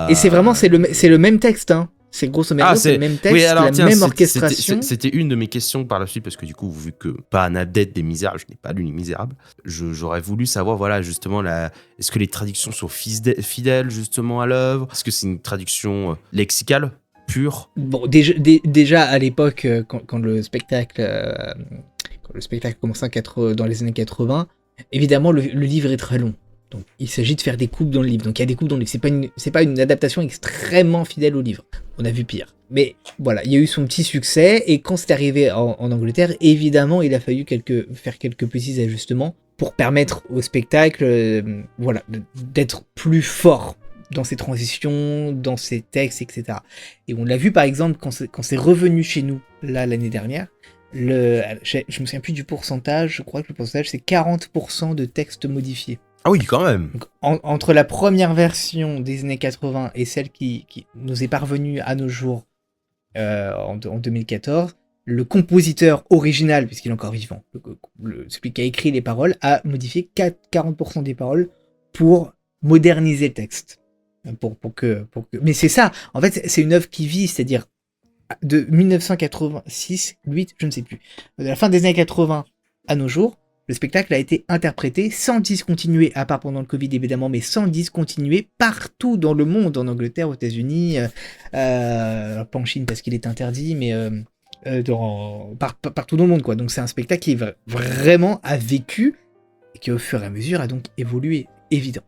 Et c'est vraiment c'est le même texte, hein. C'est grosso modo c'est le même texte, même orchestration. C'était une de mes questions par la suite parce que du coup vu que pas un adepte des Misérables, je n'ai pas lu les Misérables, j'aurais voulu savoir voilà justement est-ce que les traductions sont fidèles justement à l'œuvre, est-ce que c'est une traduction lexicale pure. Bon, déjà à l'époque, quand le spectacle commençait dans les années 80, évidemment le livre est très long. Donc il s'agit de faire des coupes dans le livre. Donc il y a des coupes dans le livre. C'est pas une adaptation extrêmement fidèle au livre. On a vu pire. Mais voilà, il y a eu son petit succès. Et quand c'est arrivé en Angleterre, évidemment, il a fallu faire quelques petits ajustements pour permettre au spectacle d'être plus fort dans ses transitions, dans ses textes, etc. Et on l'a vu par exemple quand c'est revenu chez nous là l'année dernière. Je me souviens plus du pourcentage, je crois que le pourcentage c'est 40% de textes modifiés. Ah oui, quand même. Donc, entre la première version des années 80 et celle qui nous est parvenue à nos jours en 2014, le compositeur original, puisqu'il est encore vivant, celui qui a écrit les paroles, a modifié 40% des paroles pour moderniser le texte. Mais c'est ça, en fait, c'est une œuvre qui vit, c'est-à-dire de 1986, 8, je ne sais plus, de la fin des années 80 à nos jours, le spectacle a été interprété sans discontinuer, à part pendant le Covid évidemment, mais sans discontinuer partout dans le monde, en Angleterre, aux États-Unis, pas en Chine parce qu'il est interdit, mais partout dans le monde, quoi. Donc c'est un spectacle qui vraiment a vécu et qui au fur et à mesure a donc évolué, évident.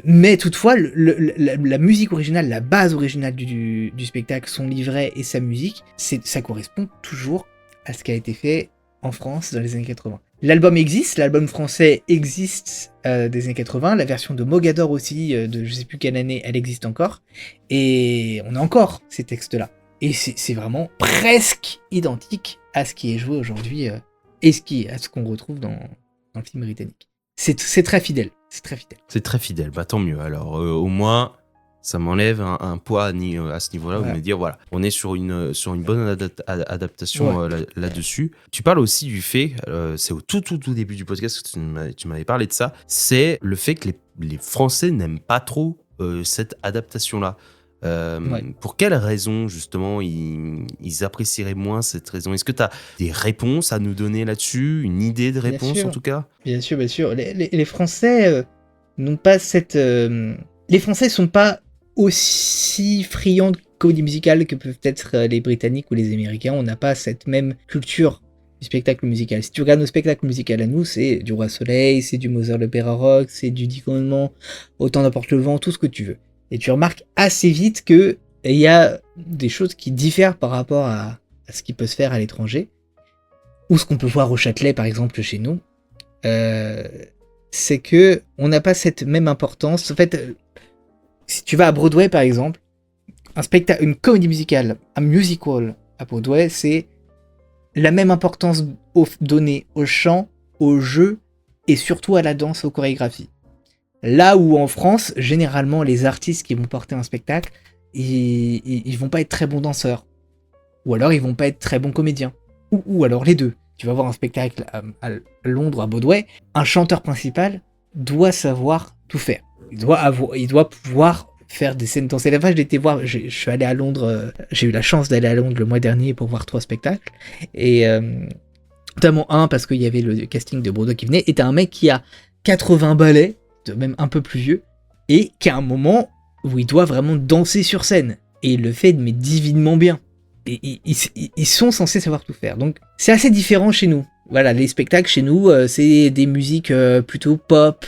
Mais toutefois, la musique originale, la base originale du spectacle, son livret et sa musique, ça correspond toujours à ce qui a été fait en France dans les années 80. L'album existe, l'album français existe des années 80, la version de Mogador aussi, de je sais plus quelle année, elle existe encore, et on a encore ces textes-là. Et c'est vraiment presque identique à ce qui est joué aujourd'hui, et à ce qu'on retrouve dans le film britannique. C'est très fidèle. C'est très fidèle. C'est très fidèle, bah tant mieux. Alors au moins, ça m'enlève un poids à ce niveau-là, voilà. Où me dire, voilà, on est sur une bonne adaptation là-dessus. Tu parles aussi du fait, c'est au tout début du podcast que tu m'avais parlé de ça, c'est le fait que les Français n'aiment pas trop cette adaptation-là. Pour quelles raisons, justement, ils apprécieraient moins cette raison? Est-ce que tu as des réponses à nous donner là-dessus? Une idée de réponse, en tout cas? Bien sûr. Les Français n'ont pas cette... Les Français sont pas aussi friands de comédie musicale que peuvent être les Britanniques ou les Américains. On n'a pas cette même culture du spectacle musical. Si tu regardes nos spectacles musicaux à nous, c'est du Roi Soleil, c'est du Mozart l'Opéra Rock, c'est du Dix Commandements, Autant n'importe le vent, tout ce que tu veux. Et tu remarques assez vite qu'il y a des choses qui diffèrent par rapport à ce qui peut se faire à l'étranger, ou ce qu'on peut voir au Châtelet, par exemple, chez nous. C'est que on n'a pas cette même importance. En fait, si tu vas à Broadway, par exemple, une comédie musicale, un musical à Broadway, c'est la même importance donnée au chant, au jeu, et surtout à la danse, aux chorégraphies. Là où en France, généralement, les artistes qui vont porter un spectacle, ils vont pas être très bons danseurs. Ou alors ils vont pas être très bons comédiens. Ou alors les deux. Tu vas voir un spectacle à Londres, à Broadway, un chanteur principal doit savoir tout faire. Il doit pouvoir faire des scènes dansées. La fois, je suis allé à Londres, j'ai eu la chance d'aller à Londres le mois dernier pour voir 3 spectacles. Et notamment un, parce qu'il y avait le casting de Broadway qui venait, et t'as un mec qui a 80 ballets, même un peu plus vieux, et qui a un moment où il doit vraiment danser sur scène. Et il le fait, mais divinement bien. Et ils sont censés savoir tout faire. Donc, c'est assez différent chez nous. Voilà, les spectacles chez nous, c'est des musiques plutôt pop.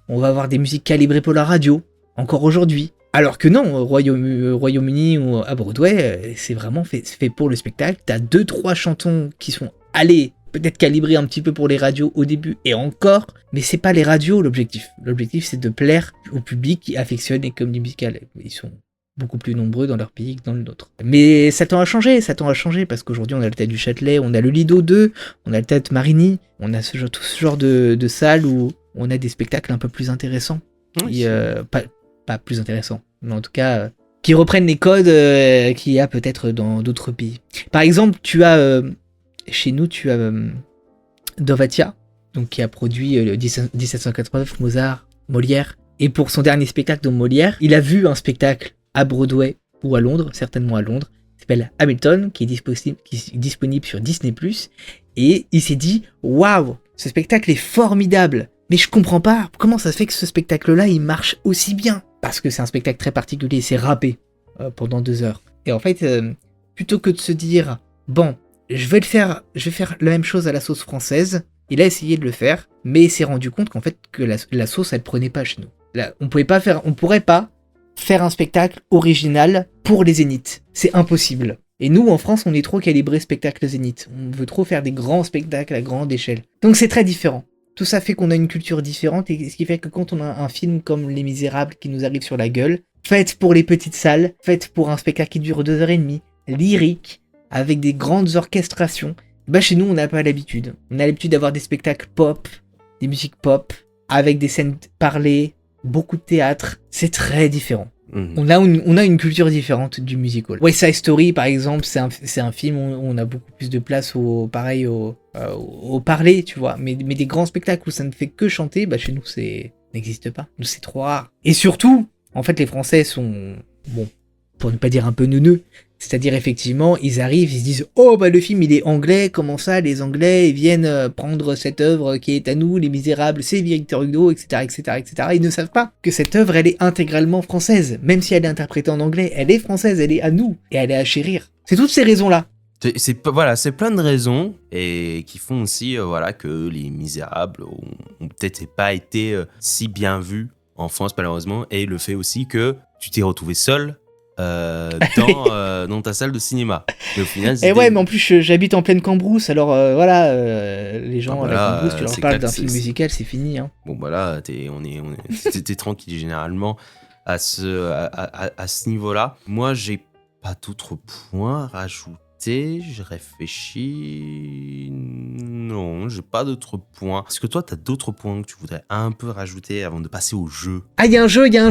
On va avoir des musiques calibrées pour la radio, encore aujourd'hui. Alors que non, au Royaume-Uni ou à Broadway, c'est vraiment fait pour le spectacle. T'as 2-3 chantons qui sont allés, peut-être calibrés un petit peu pour les radios au début, et encore, mais c'est pas les radios l'objectif. L'objectif, c'est de plaire au public qui affectionne les comédies musicales. Ils sont beaucoup plus nombreux dans leur pays que dans le nôtre. Mais ça tend à changer, parce qu'aujourd'hui, on a le Théâtre du Châtelet, on a le Lido 2, on a le Théâtre Marigny, on a tout ce genre de salles où on a des spectacles un peu plus intéressants. Oui, pas plus intéressants, mais en tout cas, qui reprennent les codes qu'il y a peut-être dans d'autres pays. Par exemple, chez nous, tu as Dovatia, donc qui a produit 1789, Mozart, Molière, et pour son dernier spectacle de Molière, il a vu un spectacle à Broadway ou à Londres, certainement à Londres, qui s'appelle Hamilton, qui est disponible sur Disney+, et il s'est dit « Waouh, ce spectacle est formidable, mais je comprends pas comment ça se fait que ce spectacle-là, il marche aussi bien ?» Parce que c'est un spectacle très particulier, c'est râpé pendant 2 heures. Et en fait, plutôt que de se dire « Bon, je vais faire la même chose à la sauce française », il a essayé de le faire, mais il s'est rendu compte qu'en fait, que la sauce, elle prenait pas chez nous. Là, on pourrait pas faire un spectacle original pour les Zéniths. C'est impossible. Et nous, en France, on est trop calibré spectacle Zénith. On veut trop faire des grands spectacles à grande échelle. Donc c'est très différent. Tout ça fait qu'on a une culture différente, et ce qui fait que quand on a un film comme Les Misérables qui nous arrive sur la gueule, fait pour les petites salles, fait pour un spectacle qui dure 2h30, lyrique, avec des grandes orchestrations, bah chez nous, on n'a pas l'habitude. On a l'habitude d'avoir des spectacles pop, des musiques pop, avec des scènes parlées, beaucoup de théâtre. C'est très différent. On a une culture différente du musical. West Side Story, par exemple, c'est un film où on a beaucoup plus de place au parler, tu vois. Mais des grands spectacles où ça ne fait que chanter, bah chez nous, n'existe pas. Nous, c'est trop rare. Et surtout, en fait, les Français sont, bon, pour ne pas dire un peu neuneux, c'est-à-dire, effectivement, ils arrivent, ils se disent « Oh, bah le film, il est anglais, comment ça, les Anglais, ils viennent prendre cette œuvre qui est à nous, Les Misérables, c'est Victor Hugo, etc., etc., etc. » Ils ne savent pas que cette œuvre, elle est intégralement française. Même si elle est interprétée en anglais, elle est française, elle est à nous, et elle est à chérir. C'est toutes ces raisons-là. C'est plein de raisons, et qui font aussi que Les Misérables ont peut-être pas été si bien vus en France, malheureusement, et le fait aussi que tu t'es retrouvé seul dans ta salle de cinéma. Mais au final, mais en plus j'habite en pleine Cambrousse, alors les gens à la Cambrousse, tu leur parles d'un film musical, c'est fini. Hein. Bon bah là, t'es tranquille généralement à ce niveau-là. Moi, j'ai pas d'autres points à rajouter. Je réfléchis. Non, j'ai pas d'autres points. Est-ce que toi, t'as d'autres points que tu voudrais un peu rajouter avant de passer au jeu ? Ah, il y a un jeu. Non,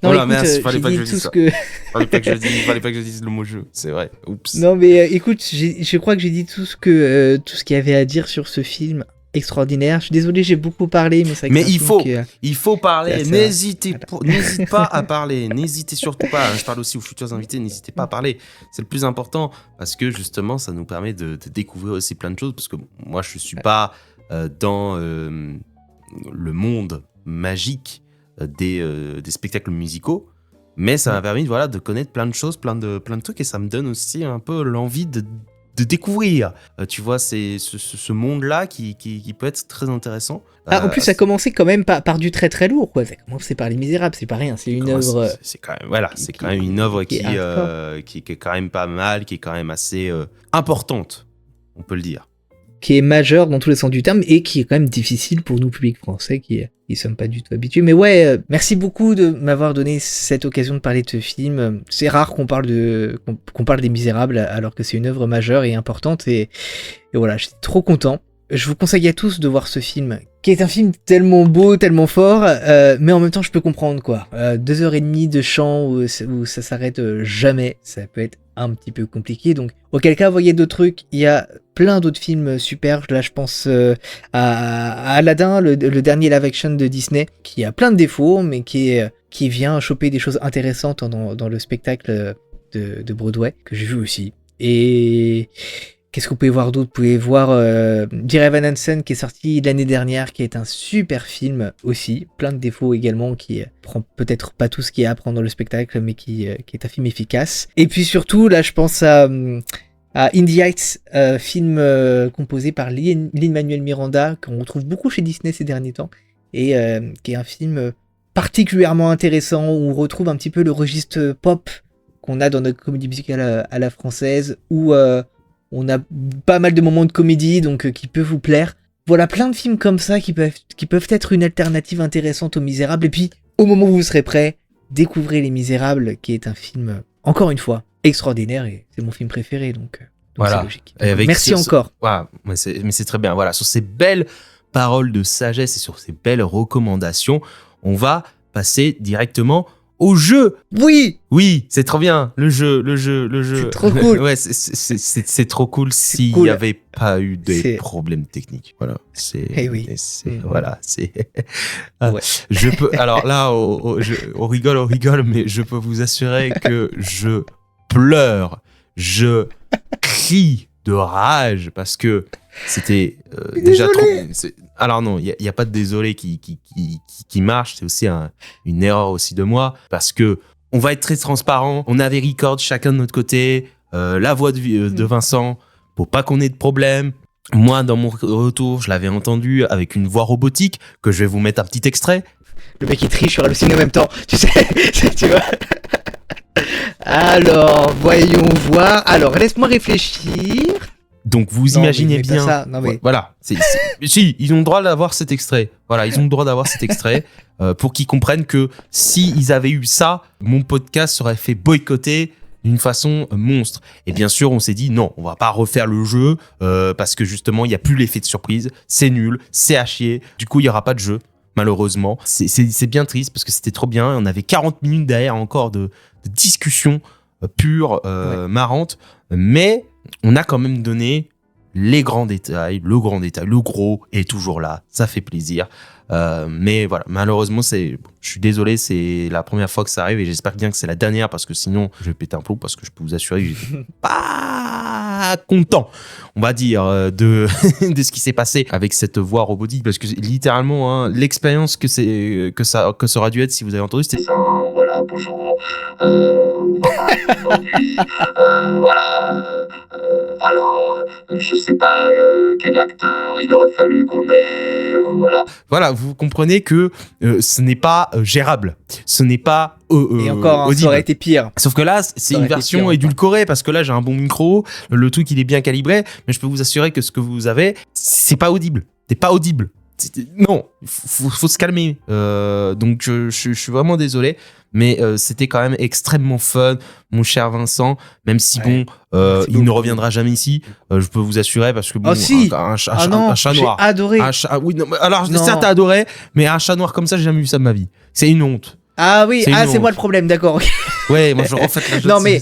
voilà, écoute, fallait pas que je tout dise ce ça. que... fallait pas que je dise le mot jeu, c'est vrai. Oups. Non, mais écoute, je crois que j'ai dit tout ce qu'il y avait à dire sur ce film extraordinaire. Je suis désolé, j'ai beaucoup parlé, mais c'est vrai que il faut parler. N'hésite pas à parler. N'hésitez surtout pas. Je parle aussi aux futurs invités. N'hésitez pas à parler. C'est le plus important parce que justement, ça nous permet de découvrir aussi plein de choses. Parce que moi, je suis pas dans le monde magique des spectacles musicaux, mais ça m'a permis de connaître plein de choses, plein de trucs, et ça me donne aussi un peu l'envie de découvrir, tu vois, c'est ce monde-là qui peut être très intéressant. En plus, ça a commencé quand même par du très très lourd, quoi. Ça a commencé par Les Misérables, c'est pas rien, c'est une œuvre... C'est quand même une œuvre qui est quand même pas mal, qui est quand même assez importante, on peut le dire. Qui est majeure dans tous les sens du terme, et qui est quand même difficile pour nous, public français, qui sommes pas du tout habitués. Mais ouais, merci beaucoup de m'avoir donné cette occasion de parler de ce film. C'est rare qu'on parle des Misérables, alors que c'est une œuvre majeure et importante, et voilà, j'étais trop content. Je vous conseille à tous de voir ce film, qui est un film tellement beau, tellement fort, mais en même temps je peux comprendre quoi. 2h30 de chant où ça s'arrête jamais, ça peut être un petit peu compliqué. Donc auquel cas, voyez d'autres trucs, il y a plein d'autres films super. Là je pense à Aladdin, le dernier live action de Disney, qui a plein de défauts, mais qui vient choper des choses intéressantes dans le spectacle de Broadway, que j'ai vu aussi. Et qu'est-ce que vous pouvez voir d'autre? Vous pouvez voir Dear Evan Hansen qui est sorti l'année dernière, qui est un super film aussi, plein de défauts également, qui prend peut-être pas tout ce qu'il y a à prendre dans le spectacle, mais qui est un film efficace. Et puis surtout, là je pense à In the Heights, film composé par Lin-Manuel Miranda, qu'on retrouve beaucoup chez Disney ces derniers temps, et qui est un film particulièrement intéressant, où on retrouve un petit peu le registre pop qu'on a dans notre comédie musicale à la française, où on a pas mal de moments de comédie, donc qui peuvent vous plaire. Voilà, plein de films comme ça qui peuvent être une alternative intéressante aux Misérables. Et puis, au moment où vous serez prêts, découvrez Les Misérables, qui est un film, encore une fois, extraordinaire, et c'est mon film préféré, donc voilà. C'est logique. Merci encore. Voilà, mais c'est très bien. Voilà, sur ces belles paroles de sagesse et sur ces belles recommandations, on va passer directement au jeu. Oui, c'est trop bien. Le jeu. C'est trop cool. Ouais, c'est trop cool s'il n'y avait pas eu des problèmes techniques. Voilà, voilà, c'est. Ouais. Je peux. Alors là, on rigole, mais je peux vous assurer que je pleure, je crie de rage parce que c'était déjà trop. Alors non, il y a pas de désolé qui marche. C'est aussi une erreur aussi de moi, parce que on va être très transparent. On avait record chacun de notre côté, la voix de Vincent, pour pas qu'on ait de problème. Moi, dans mon retour, je l'avais entendu avec une voix robotique que je vais vous mettre un petit extrait. Le mec il triche sur halluciné en même temps, tu sais, tu vois. Alors, voyons voir. Alors, laisse-moi réfléchir. Donc vous imaginez bien. Ça. Non, mais... Voilà. Si, ils ont le droit d'avoir cet extrait. Voilà, ils ont le droit d'avoir cet extrait pour qu'ils comprennent que s'ils avaient eu ça, mon podcast serait fait boycotter d'une façon monstre. Et bien sûr, on s'est dit non, on va pas refaire le jeu parce que justement, il y a plus l'effet de surprise. C'est nul, c'est à chier. Du coup, il y aura pas de jeu. Malheureusement, c'est bien triste parce que c'était trop bien. On avait 40 minutes derrière encore de discussion pure, marrante, mais on a quand même donné les grands détails, le grand détail, le gros est toujours là, ça fait plaisir. Mais voilà, malheureusement, je suis désolé, c'est la première fois que ça arrive et j'espère bien que c'est la dernière parce que sinon je vais péter un plomb, parce que je peux vous assurer que j'étais pas content, on va dire, de ce qui s'est passé avec cette voix robotique, parce que littéralement, l'expérience que ça aurait dû être si vous avez entendu, c'était ça. Voilà, bonjour. Aujourd'hui, voilà. Alors, je sais pas quel acteur il aurait fallu qu'on ait. Voilà, vous comprenez que ce n'est pas gérable, ce n'est pas et encore, ça aurait été pire. Sauf que là, c'est une version édulcorée, parce que là, j'ai un bon micro, le truc il est bien calibré, mais je peux vous assurer que ce que vous avez, c'est pas audible. C'est pas audible. Non, faut se calmer. Donc je suis vraiment désolé, mais c'était quand même extrêmement fun, mon cher Vincent. Même si il ne reviendra jamais ici, je peux vous assurer, parce que bon, un chat noir. J'ai adoré. Oui, non, alors certes t'as adoré, mais un chat noir comme ça, j'ai jamais vu ça de ma vie. C'est une honte. Ah oui, c'est moi le problème, d'accord. Ouais, moi je refais la chose. Non mais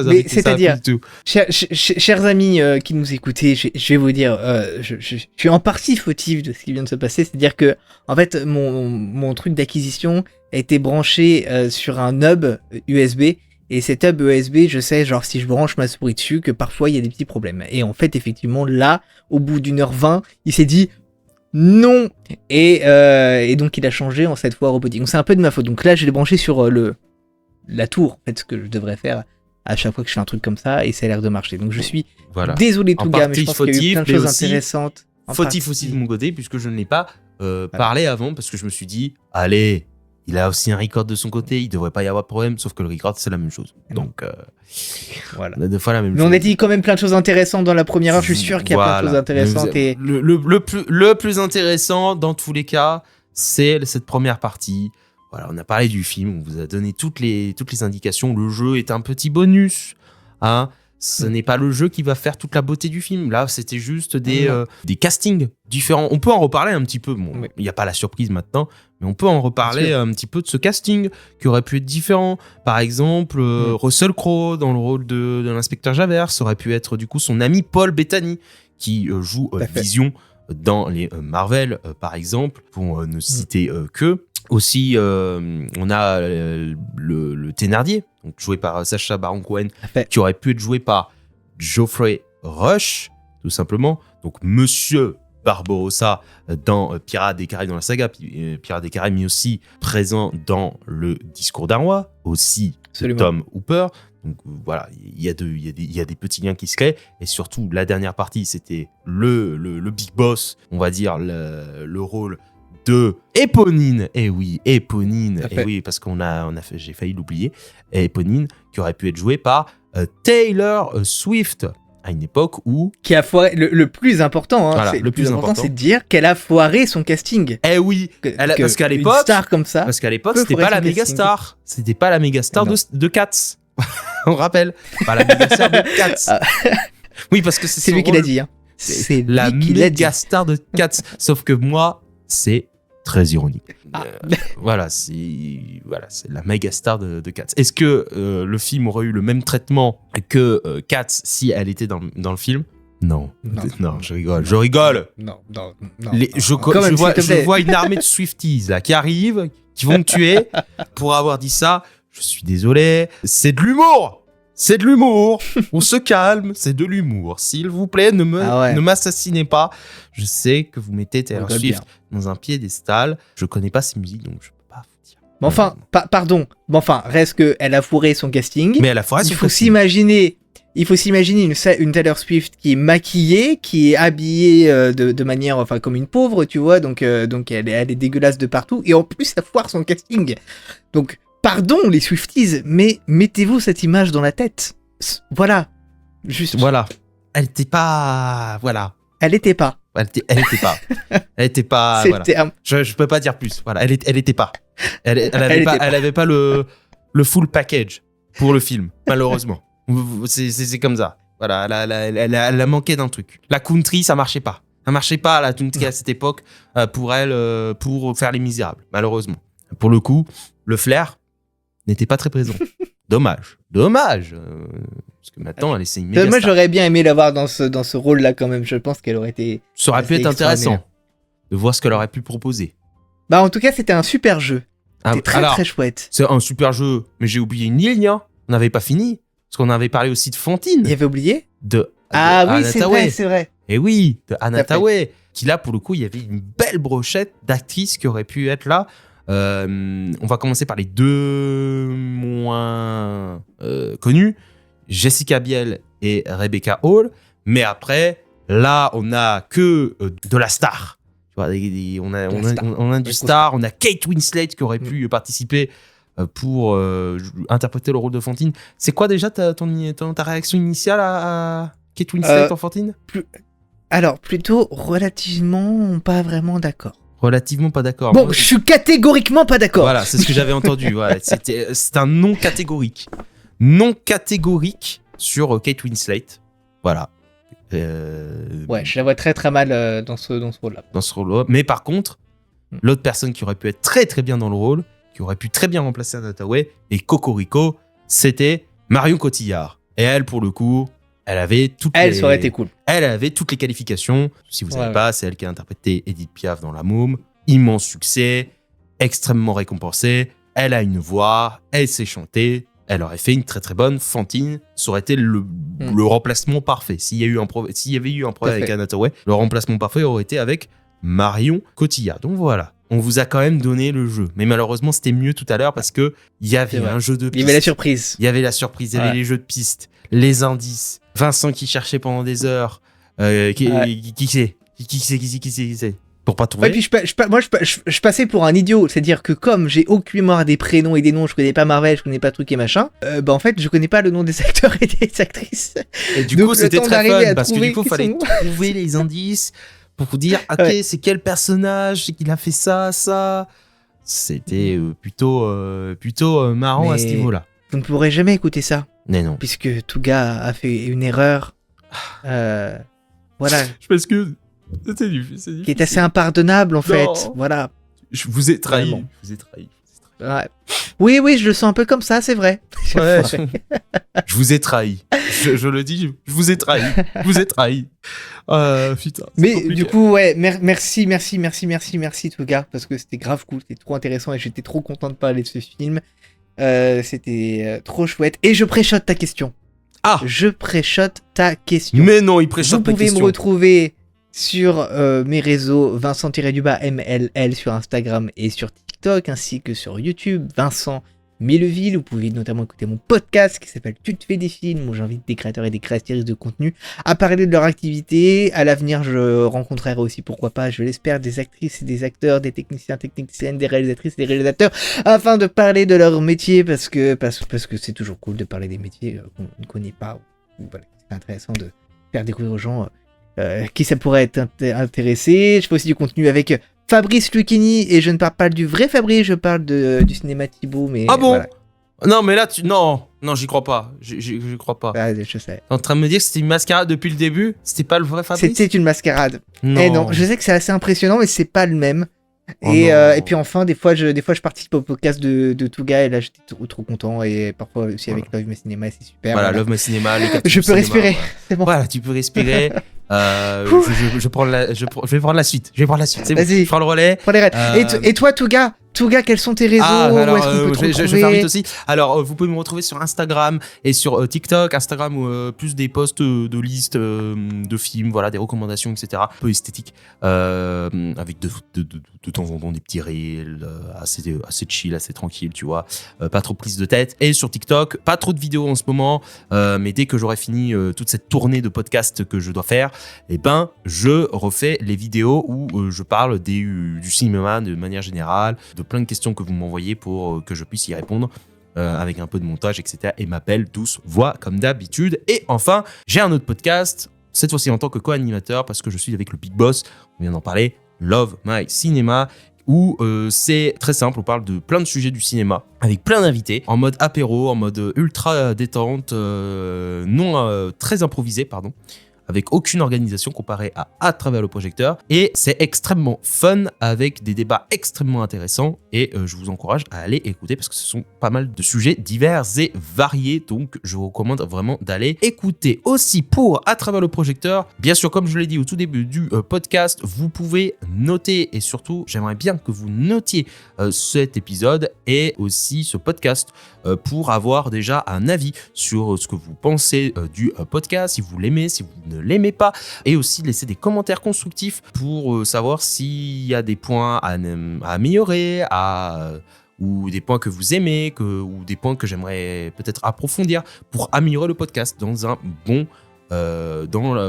mais c'est-à-dire, chers amis qui nous écoutez, je vais vous dire, je suis en partie fautif de ce qui vient de se passer. C'est-à-dire que, en fait, mon truc d'acquisition a été branché sur un hub USB. Et cet hub USB, je sais, genre, si je branche ma souris dessus, que parfois il y a des petits problèmes. Et en fait, effectivement, là, au bout d'1h20, il s'est dit non. Et donc, il a changé en cette fois robotique. Donc, c'est un peu de ma faute. Donc là, je l'ai branché sur la tour, en fait, ce que je devrais faire à chaque fois que je fais un truc comme ça, et ça a l'air de marcher. Donc je suis désolé tout gars, mais je pense qu'il y a eu plein de choses intéressantes. Fautif aussi de mon côté, puisque je ne l'ai pas parlé avant, parce que je me suis dit, allez, il a aussi un record de son côté, il devrait pas y avoir de problème, sauf que le record c'est la même chose. Donc voilà. On a deux fois la même chose. Mais on a dit quand même plein de choses intéressantes dans la première heure, je suis sûr qu'il y a plein de choses intéressantes. Et... Le plus intéressant dans tous les cas, c'est cette première partie. Voilà, on a parlé du film, on vous a donné toutes les indications. Le jeu est un petit bonus, hein. Ce n'est pas le jeu qui va faire toute la beauté du film. Là, c'était juste des castings différents. On peut en reparler un petit peu. Bon, il n'y a pas la surprise maintenant, mais on peut en reparler un petit peu de ce casting qui aurait pu être différent. Par exemple, Russell Crowe dans le rôle de l'inspecteur Javert, ça aurait pu être du coup son ami Paul Bettany qui joue Vision dans les Marvel, par exemple, pour ne citer que. Aussi, on a le Thénardier, donc joué par Sacha Baron Cohen, qui aurait pu être joué par Geoffrey Rush, tout simplement. Donc, Monsieur Barbarossa dans Pirates des Caraïbes, dans la saga Pirates des Caraïbes, mais aussi présent dans Le Discours d'un roi, aussi Tom Hooper. Donc voilà, il y a des petits liens qui se créent. Et surtout, la dernière partie, c'était le Big Boss, on va dire, le rôle de Éponine. Et oui, Éponine. Et oui, parce j'ai failli l'oublier. Éponine, qui aurait pu être jouée par Taylor Swift, à une époque où... Qui a foiré... Le plus important, hein, voilà, le plus important, c'est de dire qu'elle a foiré son casting. Eh oui, parce qu'à l'époque... Une star comme ça... Parce qu'à l'époque, c'était pas la méga star. C'était pas la méga star de Cats. On rappelle. Pas la méga star de Cats. Oui, parce que c'est lui qui l'a dit. Hein. C'est la méga star de Cats. Sauf que moi, c'est très ironique. Voilà, c'est la méga star de Cats. Est-ce que le film aurait eu le même traitement que Cats si elle était dans le film ? Non, je rigole. Non. Je vois une armée de Swifties là, qui arrivent, qui vont me tuer pour avoir dit ça. Je suis désolé. C'est de l'humour. On se calme. C'est de l'humour. S'il vous plaît, ne m'assassinez pas. Je sais que vous mettez Taylor Swift dans un piédestal. Je connais pas ses musiques, donc je peux pas vous dire. Mais enfin, pardon. Mais enfin, reste qu'elle a fourré son casting. Mais elle a fourré son casting. Il faut s'imaginer une Taylor Swift qui est maquillée, qui est habillée de manière, enfin, comme une pauvre, tu vois. Donc elle est dégueulasse de partout. Et en plus, elle foire son casting. Donc, pardon les Swifties, mais mettez-vous cette image dans la tête. Voilà. Juste. Voilà. Elle était pas. Voilà. Elle était pas. Elle était pas. Voilà. Je peux pas dire plus. Voilà. Elle était pas. Elle avait pas le full package pour le film, malheureusement. C'est comme ça. Voilà. Elle a manqué d'un truc. La country, ça marchait pas. Ça marchait pas la country à cette époque pour elle, pour faire Les Misérables, malheureusement. Pour le coup, le flair n'était pas très présent. Dommage. Parce que maintenant, elle essaie une méga Moi, star. j'aurais bien aimé l'avoir dans ce rôle-là quand même. Je pense qu'elle aurait été... Ça aurait pu être intéressant de voir ce qu'elle aurait pu proposer. Bah, en tout cas, c'était un super jeu. C'était très chouette. C'est un super jeu, mais j'ai oublié une ligne. Hein. On n'avait pas fini. Parce qu'on avait parlé aussi de Fantine. Il y avait oublié oui, c'est vrai. Et oui, de Anna Tawai. Qui là, pour le coup, il y avait une belle brochette d'actrices qui auraient pu être là. On va commencer par les deux moins connus, Jessica Biel et Rebecca Hall. Mais après, là, on a que de la star. Tu vois, on a du star. On a Kate Winslet qui aurait pu participer pour interpréter le rôle de Fantine. C'est quoi déjà ta réaction initiale à Kate Winslet en Fantine ? Alors, plutôt relativement pas vraiment d'accord. Relativement pas d'accord. Bon, je suis catégoriquement pas d'accord. Voilà, c'est ce que j'avais entendu. Voilà, c'est un non catégorique. Non catégorique sur Kate Winslet. Voilà. Ouais, je la vois très très mal dans ce rôle-là. Dans ce rôle-là. Mais par contre, l'autre personne qui aurait pu être très très bien dans le rôle, qui aurait pu très bien remplacer Anna Tawai et Cocorico, c'était Marion Cotillard. Et elle, pour le coup, ça aurait été cool. Elle avait toutes les qualifications. Si vous savez pas, c'est elle qui a interprété Edith Piaf dans La Môme. Immense succès, extrêmement récompensée. Elle a une voix, elle sait chanter. Elle aurait fait une très très bonne Fantine. Ça aurait été le remplacement parfait. S'il y avait eu un problème avec Anna Tawai, le remplacement parfait aurait été avec Marion Cotillard. Donc voilà. On vous a quand même donné le jeu. Mais malheureusement, c'était mieux tout à l'heure parce que il y avait un jeu de pistes. Il y avait la surprise. Il y avait les jeux de pistes, les indices. Vincent qui cherchait pendant des heures. Qui c'est pour pas trouver. Ouais, puis je passais pour un idiot. C'est-à-dire que comme j'ai aucune mémoire des prénoms et des noms, je connais pas Marvel, je connais pas truc et machin, en fait, je connais pas le nom des acteurs et des actrices. Et du coup, c'était très fun parce que du coup, il fallait trouver les indices pour vous dire, ok, c'est quel personnage, c'est qu'il a fait ça. C'était plutôt marrant à ce niveau-là. Vous ne pourrez jamais écouter ça. Mais non. puisque Touga a fait une erreur. Voilà, Je m'excuse. qui est assez impardonnable en fait. Non. Voilà. Je vous ai trahi. Vraiment. Je vous ai trahi. Ouais. Oui, je le sens un peu comme ça, c'est vrai. Ouais, je vous ai trahi. Je le dis, je vous ai trahi. Je vous ai trahi. Putain. c'est Mais compliqué. du coup, ouais, merci Touga, parce que c'était grave cool, c'était trop intéressant et j'étais trop content de parler de ce film. C'était trop chouette. Et je préchote ta question. Ah. Je préchote ta question. Mais non, il préchote Vous ta pouvez me question. retrouver sur mes réseaux Vincent-MLL sur Instagram et sur TikTok, ainsi que sur YouTube, Vincent Milleville. Vous pouvez notamment écouter mon podcast qui s'appelle Tu te fais des films, où j'invite des créateurs et des créatrices de contenu à parler de leur activité. À l'avenir, je rencontrerai aussi, pourquoi pas, je l'espère, des actrices et des acteurs, des techniciennes, des réalisatrices et des réalisateurs, afin de parler de leur métier, parce que c'est toujours cool de parler des métiers qu'on ne connaît pas. Voilà, c'est intéressant de faire découvrir aux gens qui ça pourrait être intéressé. Je fais aussi du contenu avec Fabrice Lucchini, et je ne parle pas du vrai Fabrice, je parle du cinéma Thibaut, mais Ah bon voilà. Non, mais là, non, j'y crois pas. J'y crois pas. Ah, je sais. T'es en train de me dire que c'était une mascarade depuis le début? C'était pas le vrai Fabrice? C'était une mascarade. Non. Eh non, je sais que c'est assez impressionnant, mais c'est pas le même. Oh Et non. puis enfin, des fois, je participe au podcast de Touga, et là, j'étais trop content. Et parfois aussi avec Love My Cinéma, et c'est super. Voilà, Love My Cinéma, les 4 Je peux cinéma, respirer, voilà. c'est bon. Voilà, tu peux respirer. Je vais prendre la suite. C'est bon. Vas-y. Je prends le relais. Prends les rênes. Et toi, Touga, quels sont tes réseaux? Alors, Où est-ce qu'on peut te je vais faire retrouver vite aussi. Alors, vous pouvez me retrouver sur Instagram et sur TikTok. Instagram, plus des posts de listes de films, voilà, des recommandations, etc. Un peu esthétique, avec de temps en temps des petits reels, assez chill, assez tranquille, tu vois. Pas trop prise de tête. Et sur TikTok, pas trop de vidéos en ce moment, mais dès que j'aurai fini toute cette tournée de podcasts que je dois faire, eh ben, je refais les vidéos où je parle du cinéma de manière générale, de plein de questions que vous m'envoyez pour que je puisse y répondre avec un peu de montage, etc. Et ma belle douce voix comme d'habitude. Et enfin, j'ai un autre podcast, cette fois-ci en tant que co-animateur, parce que je suis avec le Big Boss, on vient d'en parler, Love My Cinéma, où c'est très simple, on parle de plein de sujets du cinéma, avec plein d'invités, en mode apéro, en mode ultra détente, très improvisé, pardon, avec aucune organisation comparée à travers le projecteur. Et c'est extrêmement fun, avec des débats extrêmement intéressants. Et je vous encourage à aller écouter, parce que ce sont pas mal de sujets divers et variés. Donc je vous recommande vraiment d'aller écouter. Aussi, pour à travers le projecteur, bien sûr, comme je l'ai dit au tout début du podcast, vous pouvez noter, et surtout, j'aimerais bien que vous notiez cet épisode et aussi ce podcast pour avoir déjà un avis sur ce que vous pensez du podcast, si vous l'aimez, si vous ne l'aimez pas, et aussi laisser des commentaires constructifs pour savoir s'il y a des points à améliorer, ou des points que vous aimez, ou des points que j'aimerais peut-être approfondir pour améliorer le podcast dans un bon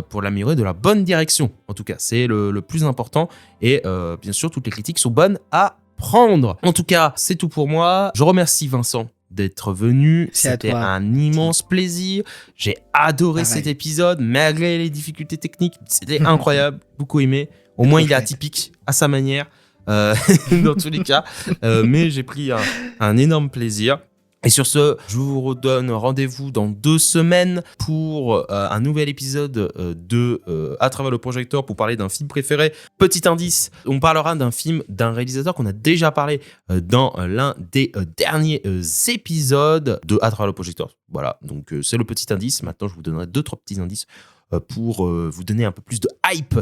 pour l'améliorer de la bonne direction. En tout cas, c'est le plus important, et bien sûr, toutes les critiques sont bonnes à prendre. En tout cas, c'est tout pour moi. Je remercie Vincent d'être venu. C'était un immense plaisir. J'ai adoré cet épisode, malgré les difficultés techniques. C'était incroyable, beaucoup aimé. Au moins, il est atypique à sa manière, dans tous les cas. Mais j'ai pris un énorme plaisir. Et sur ce, je vous redonne rendez-vous dans 2 semaines pour un nouvel épisode de À travers le projecteur, pour parler d'un film préféré. Petit indice, on parlera d'un film d'un réalisateur qu'on a déjà parlé dans l'un des derniers épisodes de À travers le projecteur. Voilà, donc c'est le petit indice. Maintenant, je vous donnerai 2-3 petits indices pour vous donner un peu plus de hype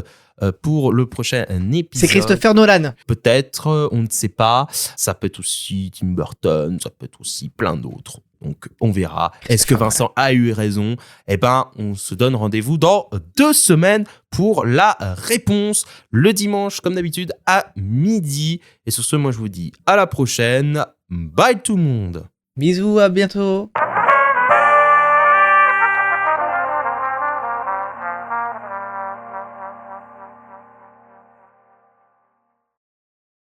pour le prochain épisode. C'est Christopher Nolan. Peut-être, on ne sait pas. Ça peut être aussi Tim Burton, ça peut être aussi plein d'autres. Donc, on verra. Est-ce que Vincent a eu raison? Eh ben, on se donne rendez-vous dans 2 semaines pour la réponse, le dimanche, comme d'habitude, à midi. Et sur ce, moi, je vous dis à la prochaine. Bye tout le monde. Bisous, à bientôt.